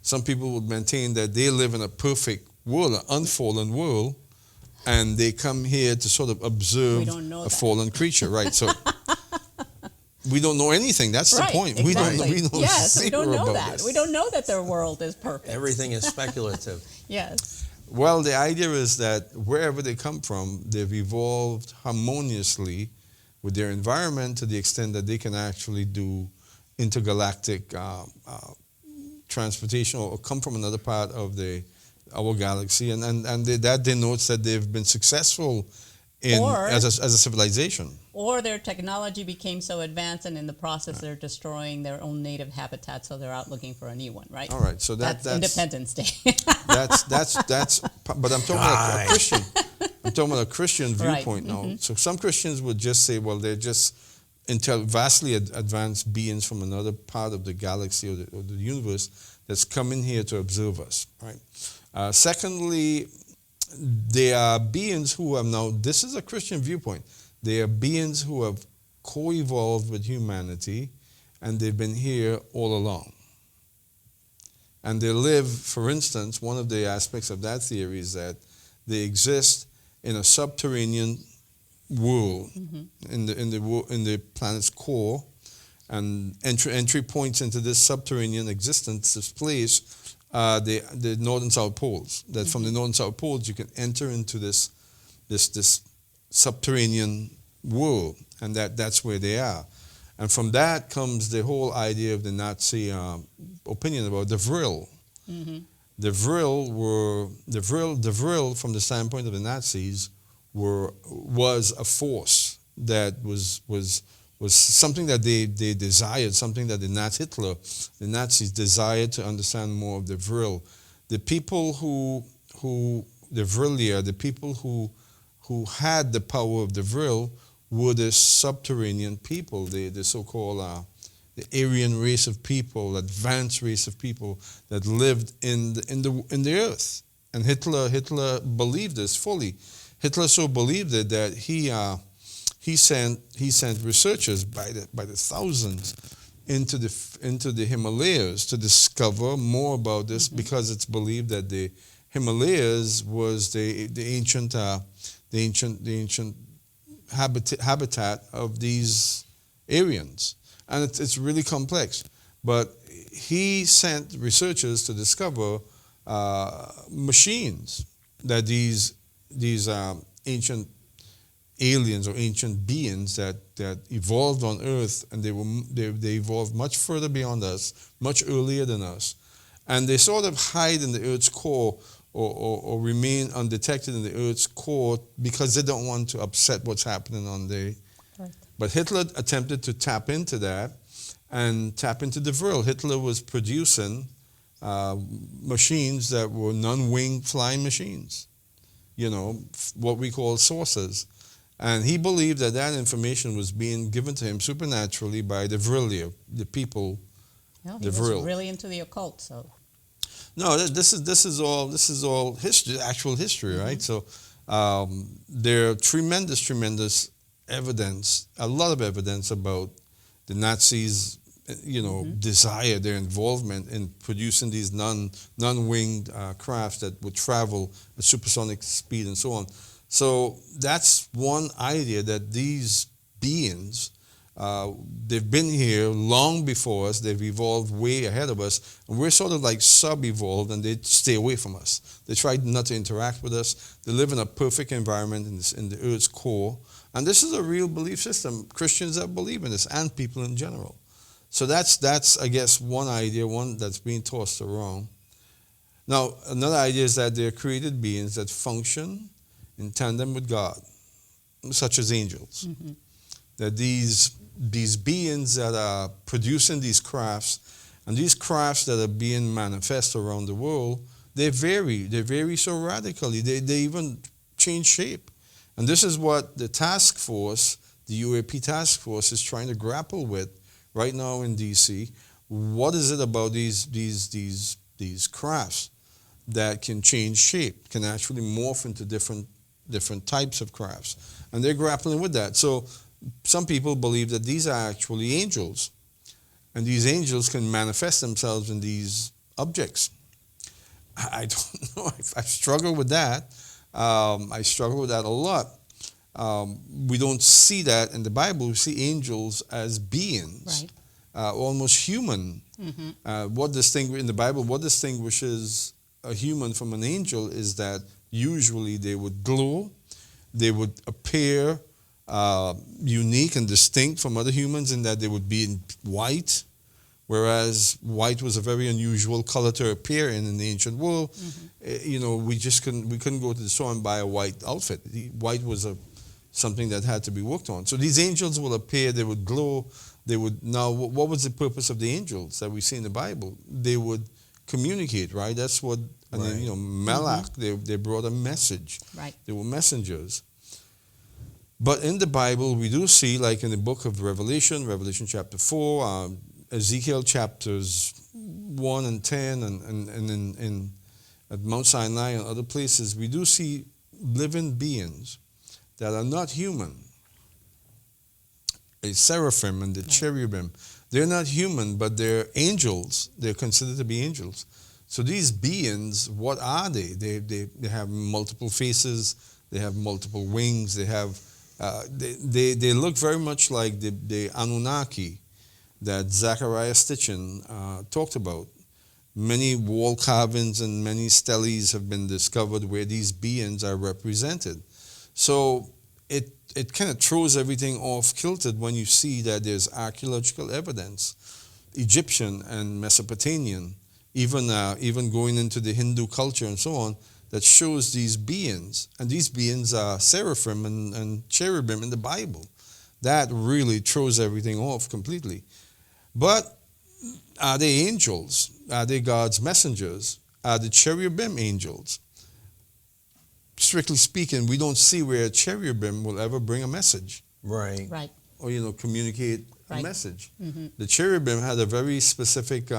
Some people would maintain that they live in a perfect world, an unfallen world, and they come here to sort of observe a fallen creature, right? So we don't know anything. That's the point. Exactly. We don't yes, we don't know about that. this. We don't know that their world is perfect. Everything is speculative. Yes. Well, the idea is that wherever they come from, they've evolved harmoniously with their environment to the extent that they can actually do intergalactic transportation, or come from another part of our galaxy, and that denotes that they've been successful as a civilization. Or their technology became so advanced, and in the process they're destroying their own native habitat, so they're out looking for a new one, right? All right, so that's Independence Day. that's. But I'm talking about a Christian. I'm talking about a Christian viewpoint now. So some Christians would just say, well, they're just vastly advanced beings from another part of the galaxy or the universe that's coming here to observe us, right? Secondly, there are beings who have now, this is a Christian viewpoint, they are beings who have co-evolved with humanity, and they've been here all along. And they live, for instance, one of the aspects of that theory is that they exist in a subterranean world, in the planet's core, and entry points into this subterranean existence, this place, the north and south poles. That from the north and south poles you can enter into this subterranean world, and that's where they are. And from that comes the whole idea of the Nazi opinion about the Vril. The Vril, from the standpoint of the Nazis, was a force that was something that they desired, something that the Nazis desired to understand more of the Vril. The people the Vrillier, the people who had the power of the Vril, were the subterranean people, the so-called the Aryan race of people, advanced race of people that lived in the earth. And Hitler believed this fully. Hitler so believed it that he sent researchers by the thousands into the Himalayas to discover more about this, because it's believed that the Himalayas was the ancient habitat of these Aryans, and it's really complex. But he sent researchers to discover machines that these ancient aliens or ancient beings that evolved on Earth, and they evolved much further beyond us, much earlier than us, and they sort of hide in the Earth's core, or remain undetected in the Earth's core, because they don't want to upset what's happening on the. Right. But Hitler attempted to tap into that and tap into the Vril. Hitler was producing machines that were non-winged flying machines. what we call sources. And he believed that that information was being given to him supernaturally by the Vril, the people. Well, he the was Vril. really into the occult, so. No, this is all history, actual history, right? So there are tremendous evidence, a lot of evidence about the Nazis, desire, their involvement in producing these non-winged crafts that would travel at supersonic speed and so on. So that's one idea, that these beings, they've been here long before us, they've evolved way ahead of us, and we're sort of like sub-evolved, and they stay away from us. They try not to interact with us. They live in a perfect environment in the Earth's core. And this is a real belief system. Christians that believe in this, and people in general. So that's I guess one idea, one that's being tossed around. Now, another idea is that they're created beings that function in tandem with God, such as angels. Mm-hmm. That these beings that are producing these crafts, and these crafts that are being manifest around the world, they vary so radically. They even change shape. And this is what the task force, the UAP task force, is trying to grapple with right now in DC. What is it about these crafts that can change shape, can actually morph into different types of crafts? And they're grappling with that. So some people believe that these are actually angels, and these angels can manifest themselves in these objects. I don't know. I struggle with that. I struggle with that a lot. We don't see that in the Bible. We see angels as beings, right. Almost human. Mm-hmm. In the Bible, what distinguishes a human from an angel is that usually they would glow, they would appear unique and distinct from other humans in that they would be in white, whereas white was a very unusual color to appear in the ancient world. Mm-hmm. We couldn't go to the store and buy a white outfit. White was something that had to be worked on. So these angels will appear, they would glow, now what was the purpose of the angels that we see in the Bible? They would communicate, right? That's what, and right. Then, Malach, mm-hmm. they brought a message. Right. They were messengers. But in the Bible, we do see, like in the book of Revelation chapter 4, Ezekiel chapters 1 and 10, and at Mount Sinai and other places, we do see living beings that are not human. A seraphim and the cherubim, they're not human, but they're angels. They're considered to be angels. So these beings, what are they? They have multiple faces. They have multiple wings. They have they look very much like the Anunnaki that Zachariah Stitchin talked about. Many wall carvings and many steles have been discovered where these beings are represented. So it kind of throws everything off kilted when you see that there's archaeological evidence, Egyptian and Mesopotamian, even going into the Hindu culture and so on, that shows these beings. And these beings are seraphim and cherubim in the Bible. That really throws everything off completely. But are they angels? Are they God's messengers? Are the cherubim angels? Strictly speaking, we don't see where a cherubim will ever bring a message. Right. Right. Or, communicate right. a message. Mm-hmm. The cherubim had a very specific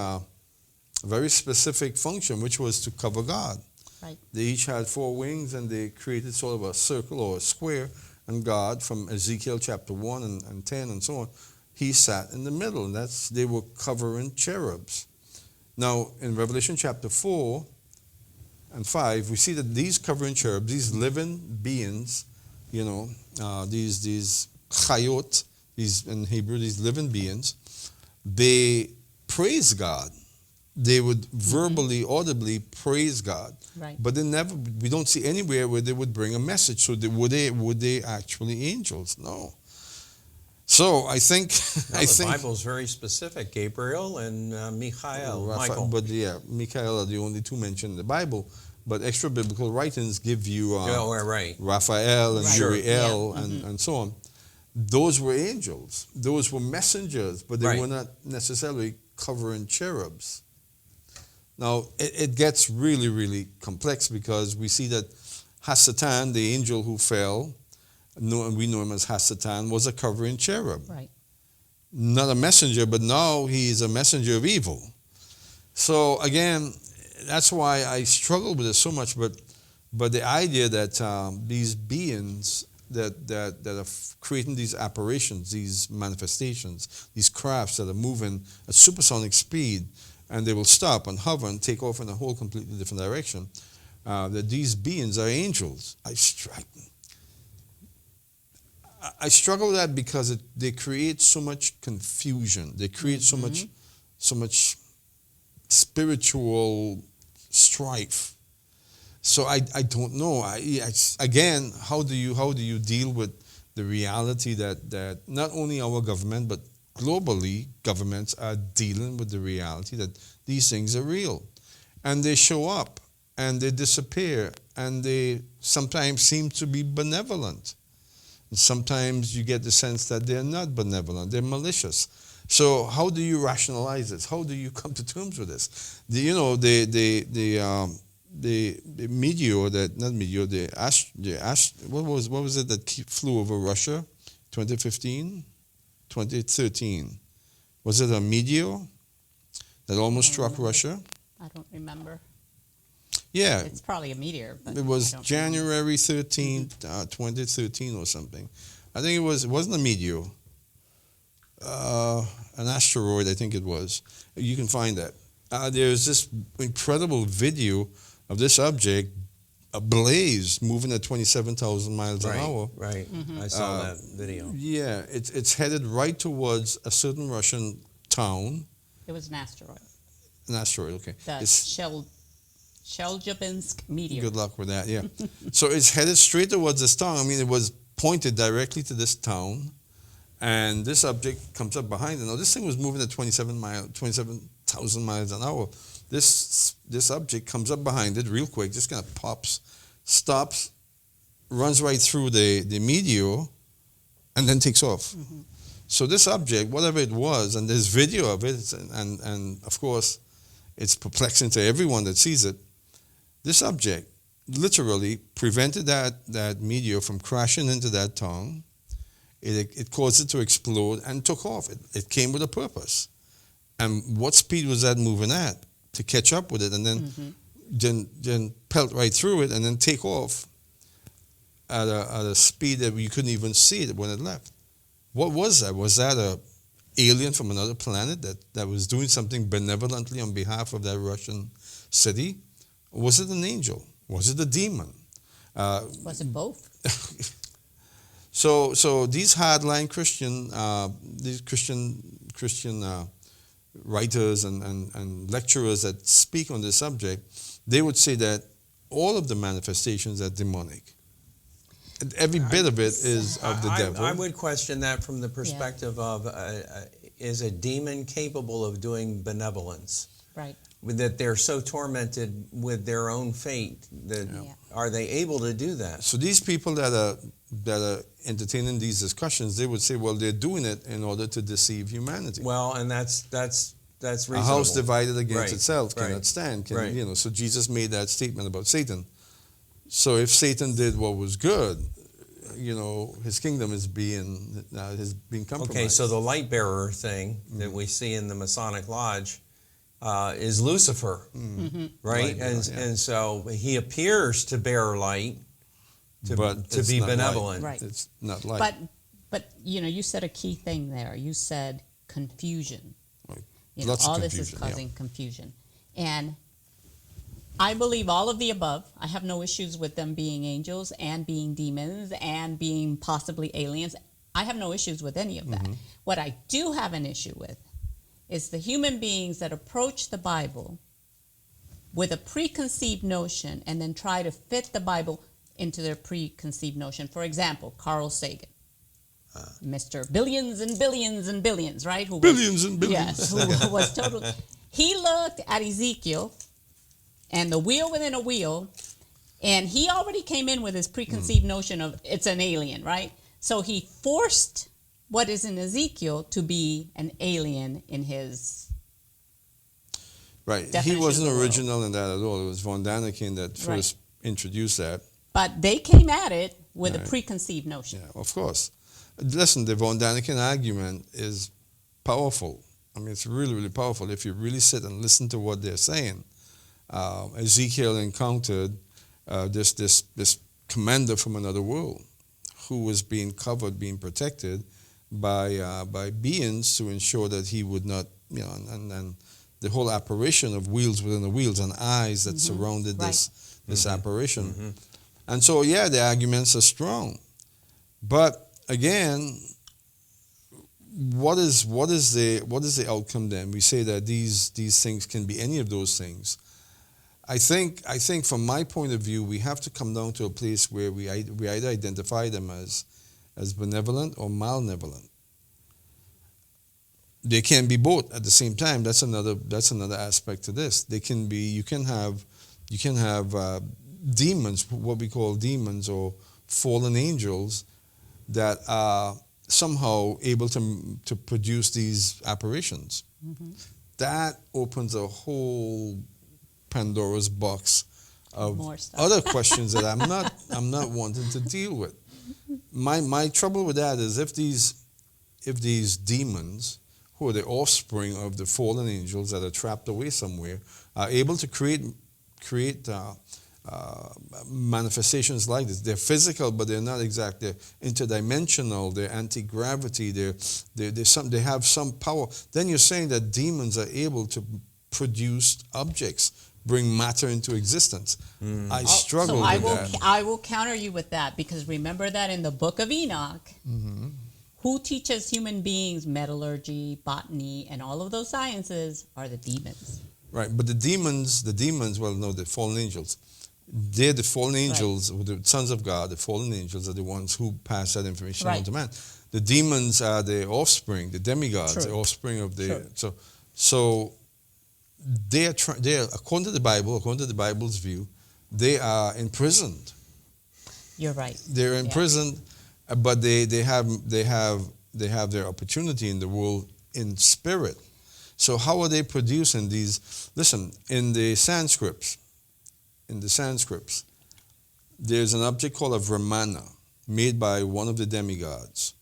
function, which was to cover God. Right. They each had 4 wings, and they created sort of a circle or a square, and God, from Ezekiel chapter 1 and 10 and so on, he sat in the middle, and they were covering cherubs. Now, in Revelation chapter 4 and 5, we see that these covering cherubs, these living beings, these chayot, these in Hebrew, these living beings, they praise God. They would verbally, audibly praise God. Right. But we don't see anywhere where they would bring a message. So would they actually angels? No. So I think the Bible's very specific. Gabriel and Michael. But Michael are the only 2 mentioned in the Bible. But extra biblical writings give you right. Raphael and right. Uriel yeah. and, and so on. Those were angels. Those were messengers, but they right. were not necessarily covering cherubs. Now, it gets really, really complex because we see that Hasatan, the angel who fell, we know him as Hasatan, was a covering cherub. Right. Not a messenger, but now he is a messenger of evil. So again, that's why I struggle with it so much. But the idea that these beings that are creating these apparitions, these manifestations, these crafts that are moving at supersonic speed, and they will stop and hover and take off in a whole completely different direction, that these beings are angels. I struggle with that because they create so much confusion. They create so much spiritual strife. So I don't know. Again, how do you deal with the reality that not only our government but globally governments are dealing with the reality that these things are real, and they show up and they disappear, and they sometimes seem to be benevolent. And sometimes you get the sense that they're not benevolent, they're malicious. So how do you rationalize this? How do you come to terms with this? The meteor what was it that flew over Russia? 2015, 2013. Was it a meteor that almost struck Russia? I don't remember. Yeah. It's probably a meteor. But it was January 13th, 2013 or something. I think it wasn't a meteor. An asteroid, I think it was. You can find that. There's this incredible video of this object ablaze, moving at 27,000 miles an hour. Right. I saw that video. Yeah, it's headed right towards a certain Russian town. It was an asteroid. An asteroid, okay. The Chelyabinsk meteor. Good luck with that, yeah. So it's headed straight towards this town. I mean, it was pointed directly to this town, and this object comes up behind it. Now, this thing was moving at 27,000 miles an hour. This object comes up behind it real quick, just kind of pops, stops, runs right through the meteor, and then takes off. Mm-hmm. So this object, whatever it was, and there's video of it, and of course, it's perplexing to everyone that sees it. This object literally prevented that meteor from crashing into that town. It caused it to explode and took off. It came with a purpose. And what speed was that moving at to catch up with it, and then pelt right through it and then take off at a speed that you couldn't even see it when it left? What was that? Was that a alien from another planet that was doing something benevolently on behalf of that Russian city? Or was it an angel? Was it a demon? Was it both? So these hardline Christian writers and lecturers that speak on this subject, they would say that all of the manifestations are demonic. Every bit of it is of the devil. I would question that from the perspective of, is a demon capable of doing benevolence? Right. That they're so tormented with their own fate that are they able to do that? So these people that are entertaining these discussions, they would say, well, they're doing it in order to deceive humanity. Well, and that's reasonable. A house divided against itself cannot stand. So Jesus made that statement about Satan. So if Satan did what was good, his kingdom is being compromised. Okay, so the light bearer thing that we see in the Masonic Lodge is Lucifer, right? And so he appears to bear light, to be benevolent. Right. It's not light. But you said a key thing there. You said confusion. Right. All this is causing confusion. And I believe all of the above. I have no issues with them being angels and being demons and being possibly aliens. I have no issues with any of that. Mm-hmm. What I do have an issue with is the human beings that approach the Bible with a preconceived notion and then try to fit the Bible into their preconceived notion. For example, Carl Sagan, Mr. Billions and Billions and Billions, right? Billions and billions. Yes, who was total. He looked at Ezekiel and the wheel within a wheel, and he already came in with his preconceived notion of it's an alien, right? So he forced what is in Ezekiel to be an alien in his right. He wasn't original in that at all. It was von Daniken that first introduced that. But they came at it with a Right. preconceived notion. Yeah, of course. Listen, the von Daniken argument is powerful. I mean, it's really, really powerful if you really sit and listen to what they're saying. Ezekiel encountered this commander from another world who was being covered, being protected by beings to ensure that he would not, and the whole apparition of wheels within the wheels and eyes that surrounded Right. this apparition. And so, yeah, the arguments are strong. But again, what is the outcome then? We say that these things can be any of those things. I think from my point of view, we have to come down to a place where we either identify them as benevolent or malevolent. They can be both at the same time. That's another aspect to this. They can be. You can have demons, what we call demons or fallen angels, that are somehow able to produce these apparitions. That opens a whole Pandora's box of More stuff. other questions that I'm not wanting to deal with. My trouble with that is if these demons, who are the offspring of the fallen angels that are trapped away somewhere, are able to create manifestations like this. They're physical, but they're not exact. They're interdimensional. They're anti-gravity. They have some power. Then you're saying that demons are able to produce objects, bring matter into existence. I struggle with that. I will counter you with that, because remember that in the book of Enoch, who teaches human beings metallurgy, botany, and all of those sciences are the demons. Right, but the demons, well, no, the fallen angels. They're the fallen angels, the sons of God, the fallen angels are the ones who pass that information on to man. The demons are the offspring, the demigods, the offspring of the... So they are according to the Bible, according to the Bible's view, they are imprisoned. You're right. They're imprisoned, but they have their opportunity in the world in spirit. So how are they producing these? Listen, in the Sanscripts, there's an object called a Vramana, made by one of the demigods.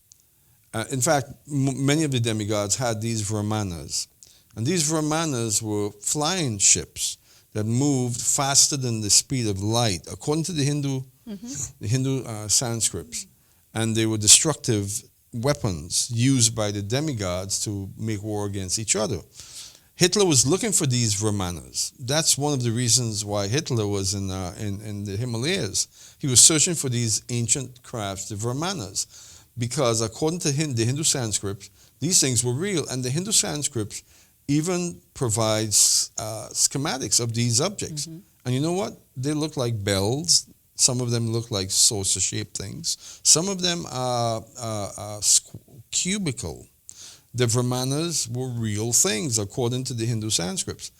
In fact, many of the demigods had these Vramanas. And these Vramanas were flying ships that moved faster than the speed of light, according to the Hindu Sanscripts. And they were destructive weapons used by the demigods to make war against each other. Hitler was looking for these Vramanas. That's one of the reasons why Hitler was in the Himalayas. He was searching for these ancient crafts, the Vramanas, because according to the Hindu Sanscripts, these things were real. And the Hindu Sanscripts even provides schematics of these objects. And you know what? They look like bells. Some of them look like saucer-shaped things. Some of them are cubical. The Vramanas were real things, according to the Hindu Sanscripts,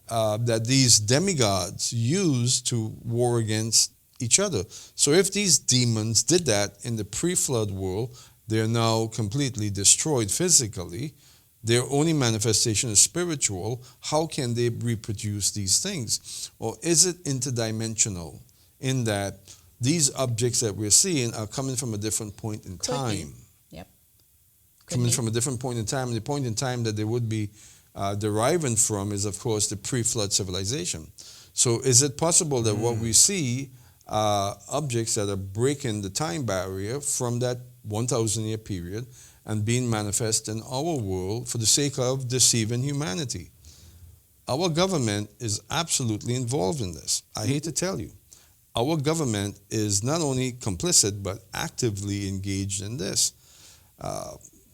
that these demigods used to war against each other. So if these demons did that in the pre-flood world, they're now completely destroyed physically. Their only manifestation is spiritual. How can they reproduce these things? Or is it interdimensional, in that these objects that we're seeing are coming from a different point in time? Coming from a different point in time. And the point in time that they would be deriving from is, of course, the pre-flood civilization. So is it possible that what we see are objects that are breaking the time barrier from that 1,000-year period and being manifest in our world for the sake of deceiving humanity? Our government is absolutely involved in this. I hate to tell you. Our government is not only complicit, but actively engaged in this.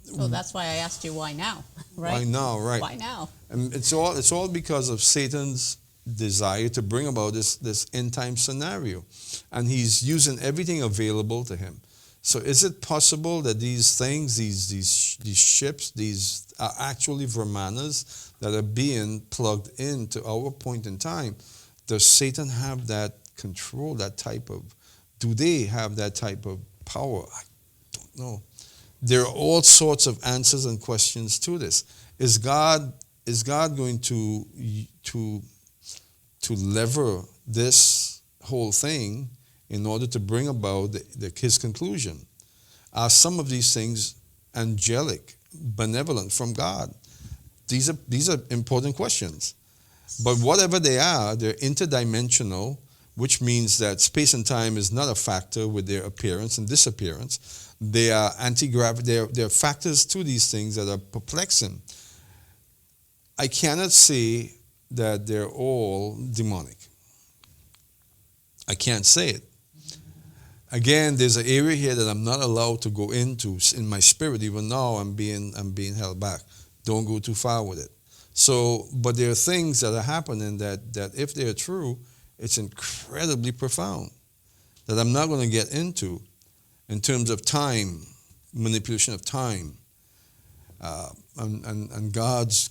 So that's why I asked you why now, right? Why now, right. Why now? And it's all because of Satan's desire to bring about this end-time scenario. And he's using everything available to him. So is it possible that these things, these ships, these are actually Vramanas that are being plugged into our point in time? Does Satan have that control, do they have that type of power? I don't know. There are all sorts of answers and questions to this. Is God going to lever this whole thing in order to bring about his conclusion. Are some of these things angelic, benevolent from God? These are important questions. But whatever they are, they're interdimensional, which means that space and time is not a factor with their appearance and disappearance. They are anti-gravity. There are factors to these things that are perplexing. I cannot say that they're all demonic. I can't say it. Again, there's an area here that I'm not allowed to go into in my spirit. Even now, I'm being held back. Don't go too far with it. So, but there are things that are happening that if they're true, it's incredibly profound that I'm not going to get into in terms of time, manipulation of time, and God's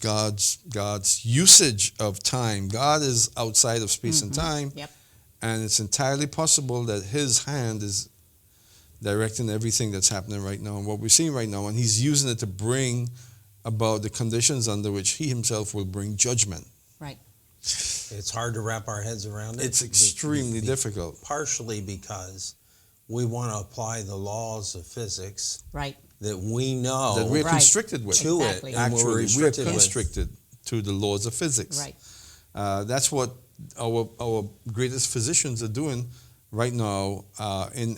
usage of time. God is outside of space and time. Yep. And it's entirely possible that his hand is directing everything that's happening right now and what we're seeing right now. And he's using it to bring about the conditions under which he himself will bring judgment. Right. It's hard to wrap our heads around it. It's extremely difficult. Partially because we want to apply the laws of physics Right. that we know That we're Right. constricted with. to Exactly. it. And Actually, we're restricted with. constricted to the laws of physics. Right. That's what our greatest physicians are doing right now in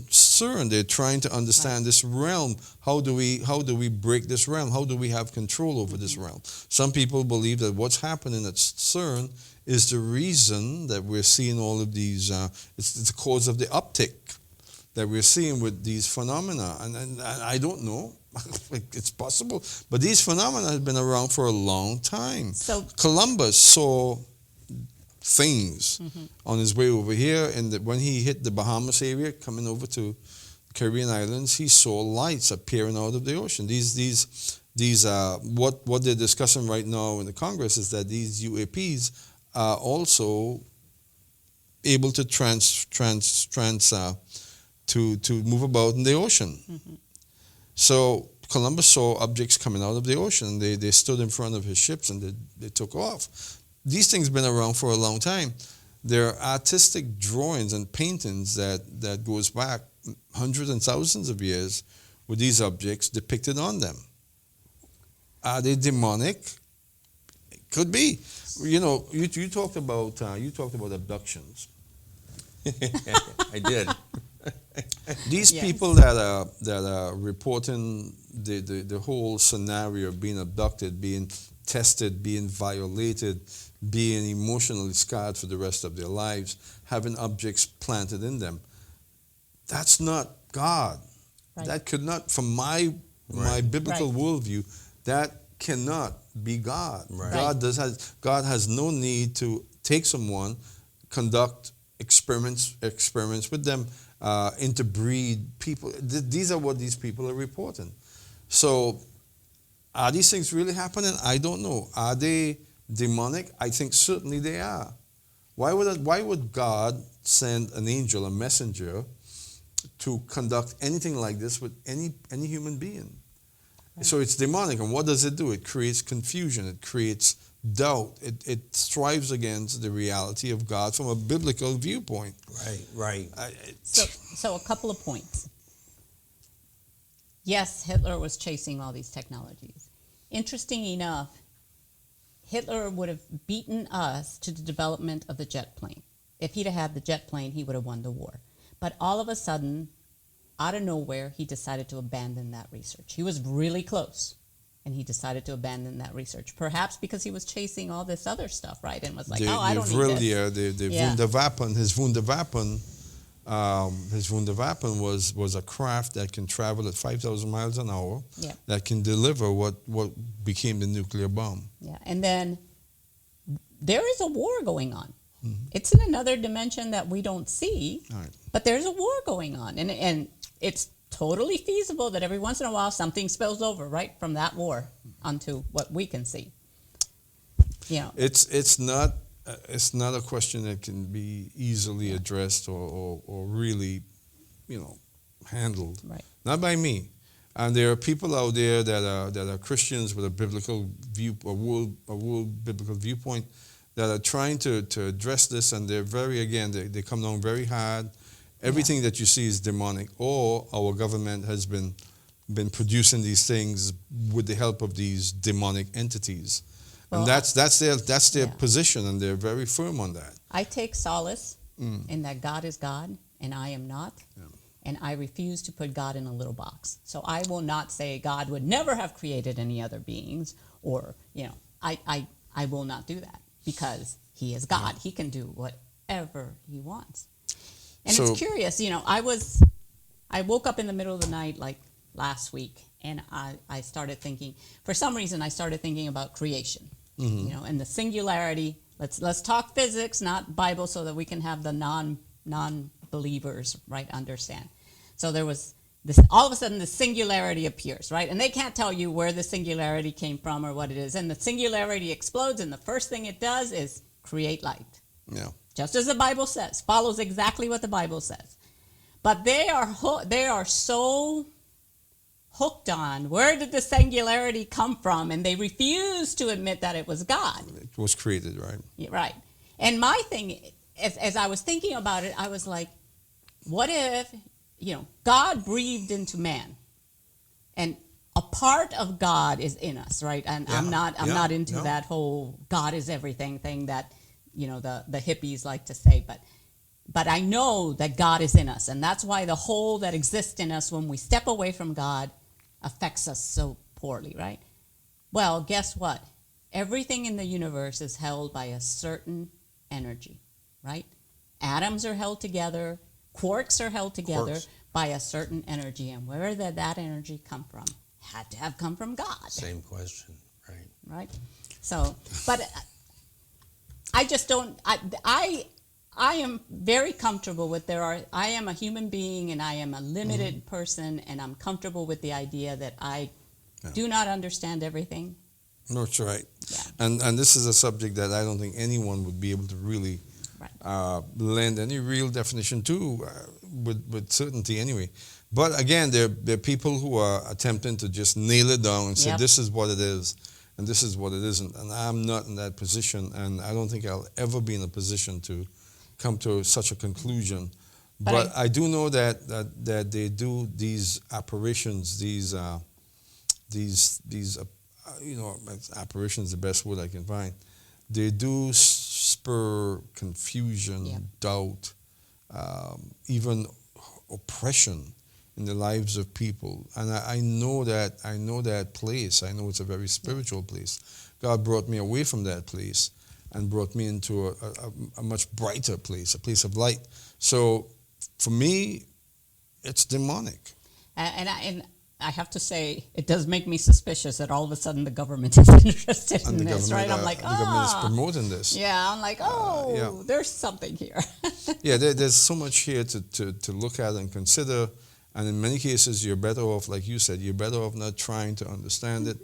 CERN. They're trying to understand this realm. How do we break this realm? How do we have control over this realm? Some people believe that what's happening at CERN is the reason that we're seeing all of these. It's the cause of the uptick that we're seeing with these phenomena. And I don't know. It's possible. But these phenomena have been around for a long time. So Columbus saw things on his way over here, and when he hit the Bahamas area, coming over to Caribbean islands, he saw lights appearing out of the ocean. These what they're discussing right now in the Congress is that these UAPs are also able to to move about in the ocean. So Columbus saw objects coming out of the ocean. They stood in front of his ships and they took off. These things have been around for a long time. There are artistic drawings and paintings that goes back hundreds and thousands of years with these objects depicted on them. Are they demonic? Could be. You know, you talked about abductions. I did. These Yes. people that are reporting the whole scenario of being abducted, being tested, being violated, being emotionally scarred for the rest of their lives, having objects planted in them. That's not God. Right. That could not, from my biblical Right. worldview, that cannot be God. Right. God has no need to take someone, conduct experiments with them, interbreed people. These are what these people are reporting. So, are these things really happening? I don't know. Are they demonic? I think certainly they are. Why would God send an angel, a messenger, to conduct anything like this with any human being? Right. So it's demonic, and what does it do? It creates confusion. It creates doubt. It strives against the reality of God from a biblical viewpoint. Right. So a couple of points. Yes, Hitler was chasing all these technologies. Interesting enough, Hitler would have beaten us to the development of the jet plane. If he'd have had the jet plane, he would have won the war. But all of a sudden, out of nowhere, he decided to abandon that research. He was really close, and he decided to abandon that research. Perhaps because he was chasing all this other stuff, right? And was like, I don't need this. Wunderwaffen, his Wunderwaffen was a craft that can travel at 5,000 miles an hour, Yeah. that can deliver what became the nuclear bomb. Yeah, and then there is a war going on. Mm-hmm. It's in another dimension that we don't see, Right. but there's a war going on, and it's totally feasible that every once in a while something spills over right from that war onto what we can see. You know, It's not a question that can be easily addressed or really, handled. Right. Not by me. And there are people out there that are Christians with a biblical view, a world biblical viewpoint, that are trying to address this, and they're they come down very hard Everything that you see is demonic, or our government has been producing these things with the help of these demonic entities. Well, and that's their yeah. position, and they're very firm on that. I take solace in that God is God and I am not. Yeah. And I refuse to put God in a little box. So I will not say God would never have created any other beings, or, I will not do that, because he is God. He can do whatever he wants. And So- it's curious, I woke up in the middle of the night like last week, and I started thinking, for some reason I started thinking about creation, and the singularity. Let's talk physics, not Bible, so that we can have the non-believers, right, understand. So there was this, all of a sudden the singularity appears, right? And they can't tell you where the singularity came from or what it is. And the singularity explodes, and the first thing it does is create light. Yeah. Just as the Bible says, follows exactly what the Bible says. But they are so hooked on where did the singularity come from, and they refuse to admit that it was God. It was created, right? Yeah, right. And my thing, as I was thinking about it, I was like, what if, God breathed into man, and a part of God is in us, right? And Yeah, I'm not into no. that whole God is everything thing that, the hippies like to say, but I know that God is in us, and that's why the hole that exists in us when we step away from God affects us so poorly, right? Well, guess what? Everything in the universe is held by a certain energy, right? Atoms are held together, quarks are held together Quarks. by a certain energy, and where did that energy come from? Had to have come from God, Same question, right? right? So, but I just don't. I am very comfortable with I am a human being, and I am a limited person, and I'm comfortable with the idea that I do not understand everything. No, that's right. Yeah. And this is a subject that I don't think anyone would be able to really lend any real definition to with certainty anyway. But again, there are people who are attempting to just nail it down and say, Yep. this is what it is, and this is what it isn't. And I'm not in that position, and I don't think I'll ever be in a position to come to such a conclusion. But I do know that they do these apparitions, these apparitions is the best word I can find. They do spur confusion, Yep. doubt, even oppression in the lives of people. And I know that place. I know it's a very spiritual place. God brought me away from that place and brought me into a much brighter place, a place of light. So for me, it's demonic. And I have to say, it does make me suspicious that all of a sudden the government is interested And in the this, right? I'm like, the government is promoting this. Yeah, I'm like, there's something here. Yeah, there's so much here to look at and consider. And in many cases, you're better off, like you said, you're better off not trying to understand it.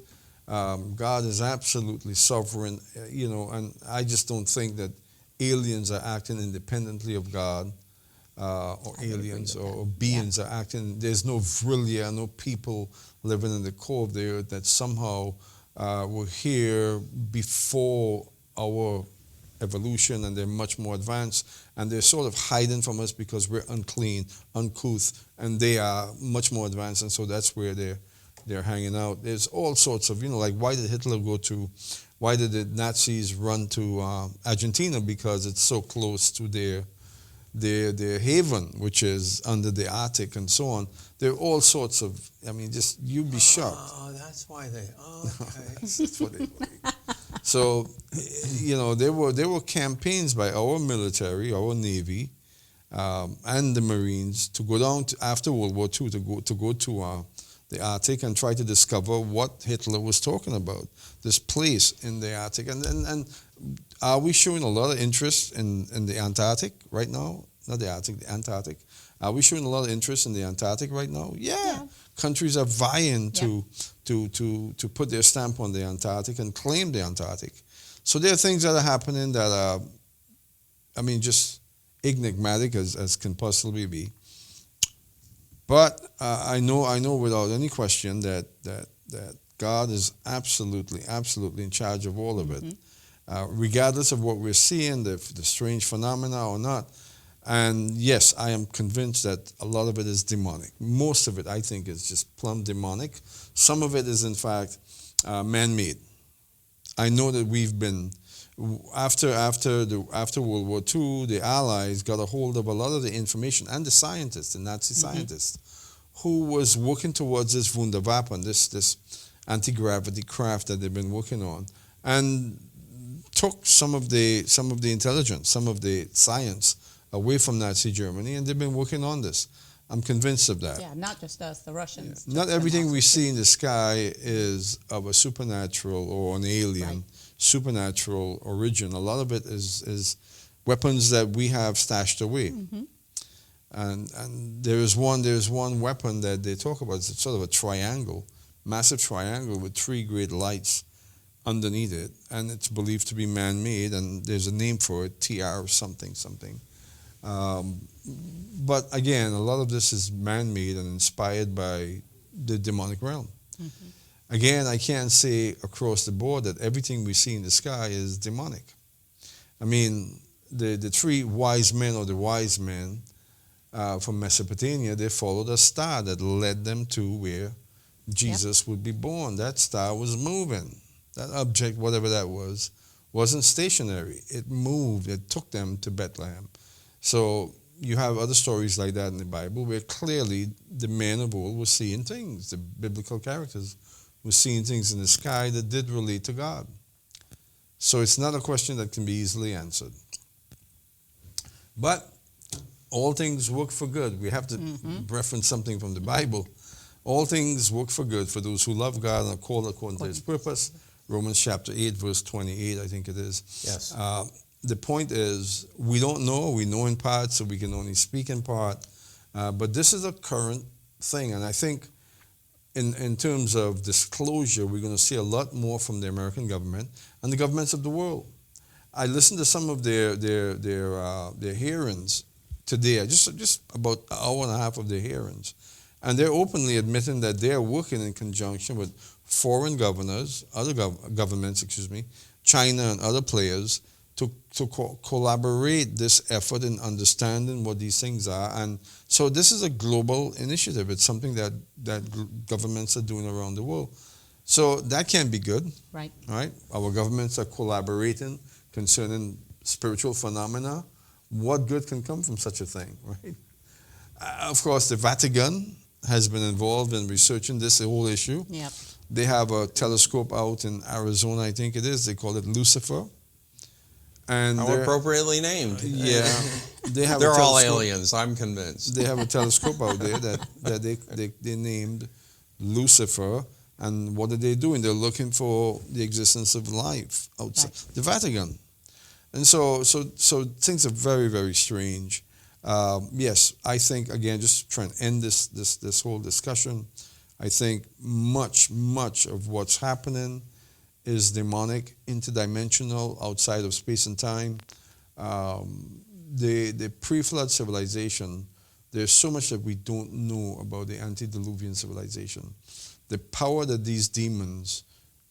God is absolutely sovereign, and I just don't think that aliens are acting independently of God. Or aliens or beings are acting. There's no Vrillia, no people living in the core of the earth that somehow were here before our evolution, and they're much more advanced, and they're sort of hiding from us because we're unclean, uncouth, and they are much more advanced, and so that's where they're hanging out. There's all sorts of, like why did why did the Nazis run to Argentina? Because it's so close to their haven, which is under the Arctic and so on. There are all sorts of, just you'd be shocked. Oh, that's why okay. That's what they like. So, there were campaigns by our military, our Navy, and the Marines to go down after World War II to go to the Arctic and try to discover what Hitler was talking about, this place in the Arctic. And are we showing a lot of interest in the Antarctic right now? Not the Arctic, the Antarctic. Are we showing a lot of interest in the Antarctic right now? Yeah. Countries are vying to put their stamp on the Antarctic and claim the Antarctic. So there are things that are happening that are, just enigmatic as can possibly be. But I know without any question that God is absolutely in charge of all of it. Regardless of what we're seeing, the strange phenomena or not. And yes, I am convinced that a lot of it is demonic. Most of it, I think, is just plumb demonic. Some of it is, in fact, man-made. I know that we've been, after World War II, the Allies got a hold of a lot of the information, and the scientists, the Nazi scientists, who was working towards this Wunderwaffen, this anti-gravity craft that they've been working on, and took some of the intelligence, some of the science away from Nazi Germany, and they've been working on this. I'm convinced of that. Yeah, not just us, the Russians. Yeah. Not everything we see in the sky is of a supernatural or an alien, supernatural origin. A lot of it is weapons that we have stashed away. And there's one weapon that they talk about. It's sort of a triangle, massive triangle with 3 great lights underneath it, and it's believed to be man-made, and there's a name for it, TR something. But again, a lot of this is man-made and inspired by the demonic realm. Again, I can't say across the board that everything we see in the sky is demonic. I mean, the 3 wise men, or the wise men from Mesopotamia, they followed a star that led them to where Jesus would be born. That star was moving. That object, whatever that was, wasn't stationary. It moved. It took them to Bethlehem. So you have other stories like that in the Bible where clearly the men of old were seeing things. The biblical characters were seeing things in the sky that did relate to God. So it's not a question that can be easily answered. But all things work for good. We have to reference something from the Bible. All things work for good for those who love God and are called according to His purpose. Romans chapter 8, verse 28, I think it is. Yes. The point is, we don't know. We know in part, so we can only speak in part. But this is a current thing. And I think in terms of disclosure, we're going to see a lot more from the American government and the governments of the world. I listened to some of their hearings today, just about an hour and a half of their hearings. And they're openly admitting that they're working in conjunction with foreign governors, other governments, China and other players, to collaborate this effort in understanding what these things are. And so this is a global initiative. It's something that governments are doing around the world. So that can be good. Right. Our governments are collaborating concerning spiritual phenomena. What good can come from such a thing, right? Of course, the Vatican has been involved in researching this whole issue. Yep. They have a telescope out in Arizona, I think it is. They call it Lucifer. And How appropriately named. Yeah. They're all aliens, I'm convinced. They have a telescope out there that they named Lucifer. And what are they doing? They're looking for the existence of life outside the Vatican. And so things are very, very strange. Yes, I think, again, just trying to end this whole discussion, I think much of what's happening is demonic, interdimensional, outside of space and time. The pre-flood civilization, there's so much that we don't know about the antediluvian civilization. The power that these demons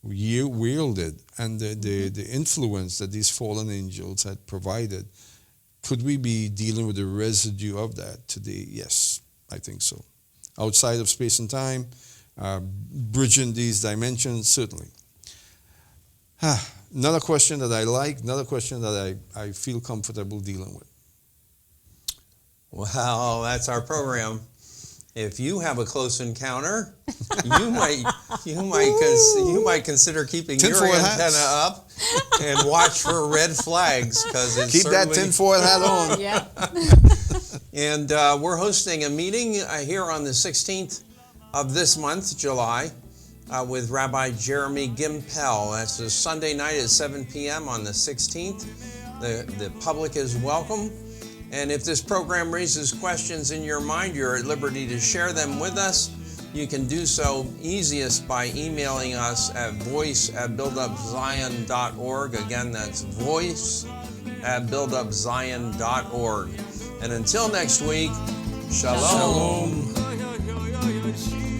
wielded and the influence that these fallen angels had provided, could we be dealing with the residue of that today? Yes, I think so. Outside of space and time, bridging these dimensions, certainly. Another question that I like, another question that I feel comfortable dealing with. Well, that's our program. If you have a close encounter, you might consider keeping your antenna up and watch for red flags, because it's keep that tinfoil hat on. Yeah. And we're hosting a meeting here on the 16th of this month, July, with Rabbi Jeremy Gimpel. That's a Sunday night at 7 p.m. on the 16th. The public is welcome. And if this program raises questions in your mind, you're at liberty to share them with us. You can do so easiest by emailing us at voice@buildupzion.org. Again, that's voice@buildupzion.org. And until next week, shalom. Shalom.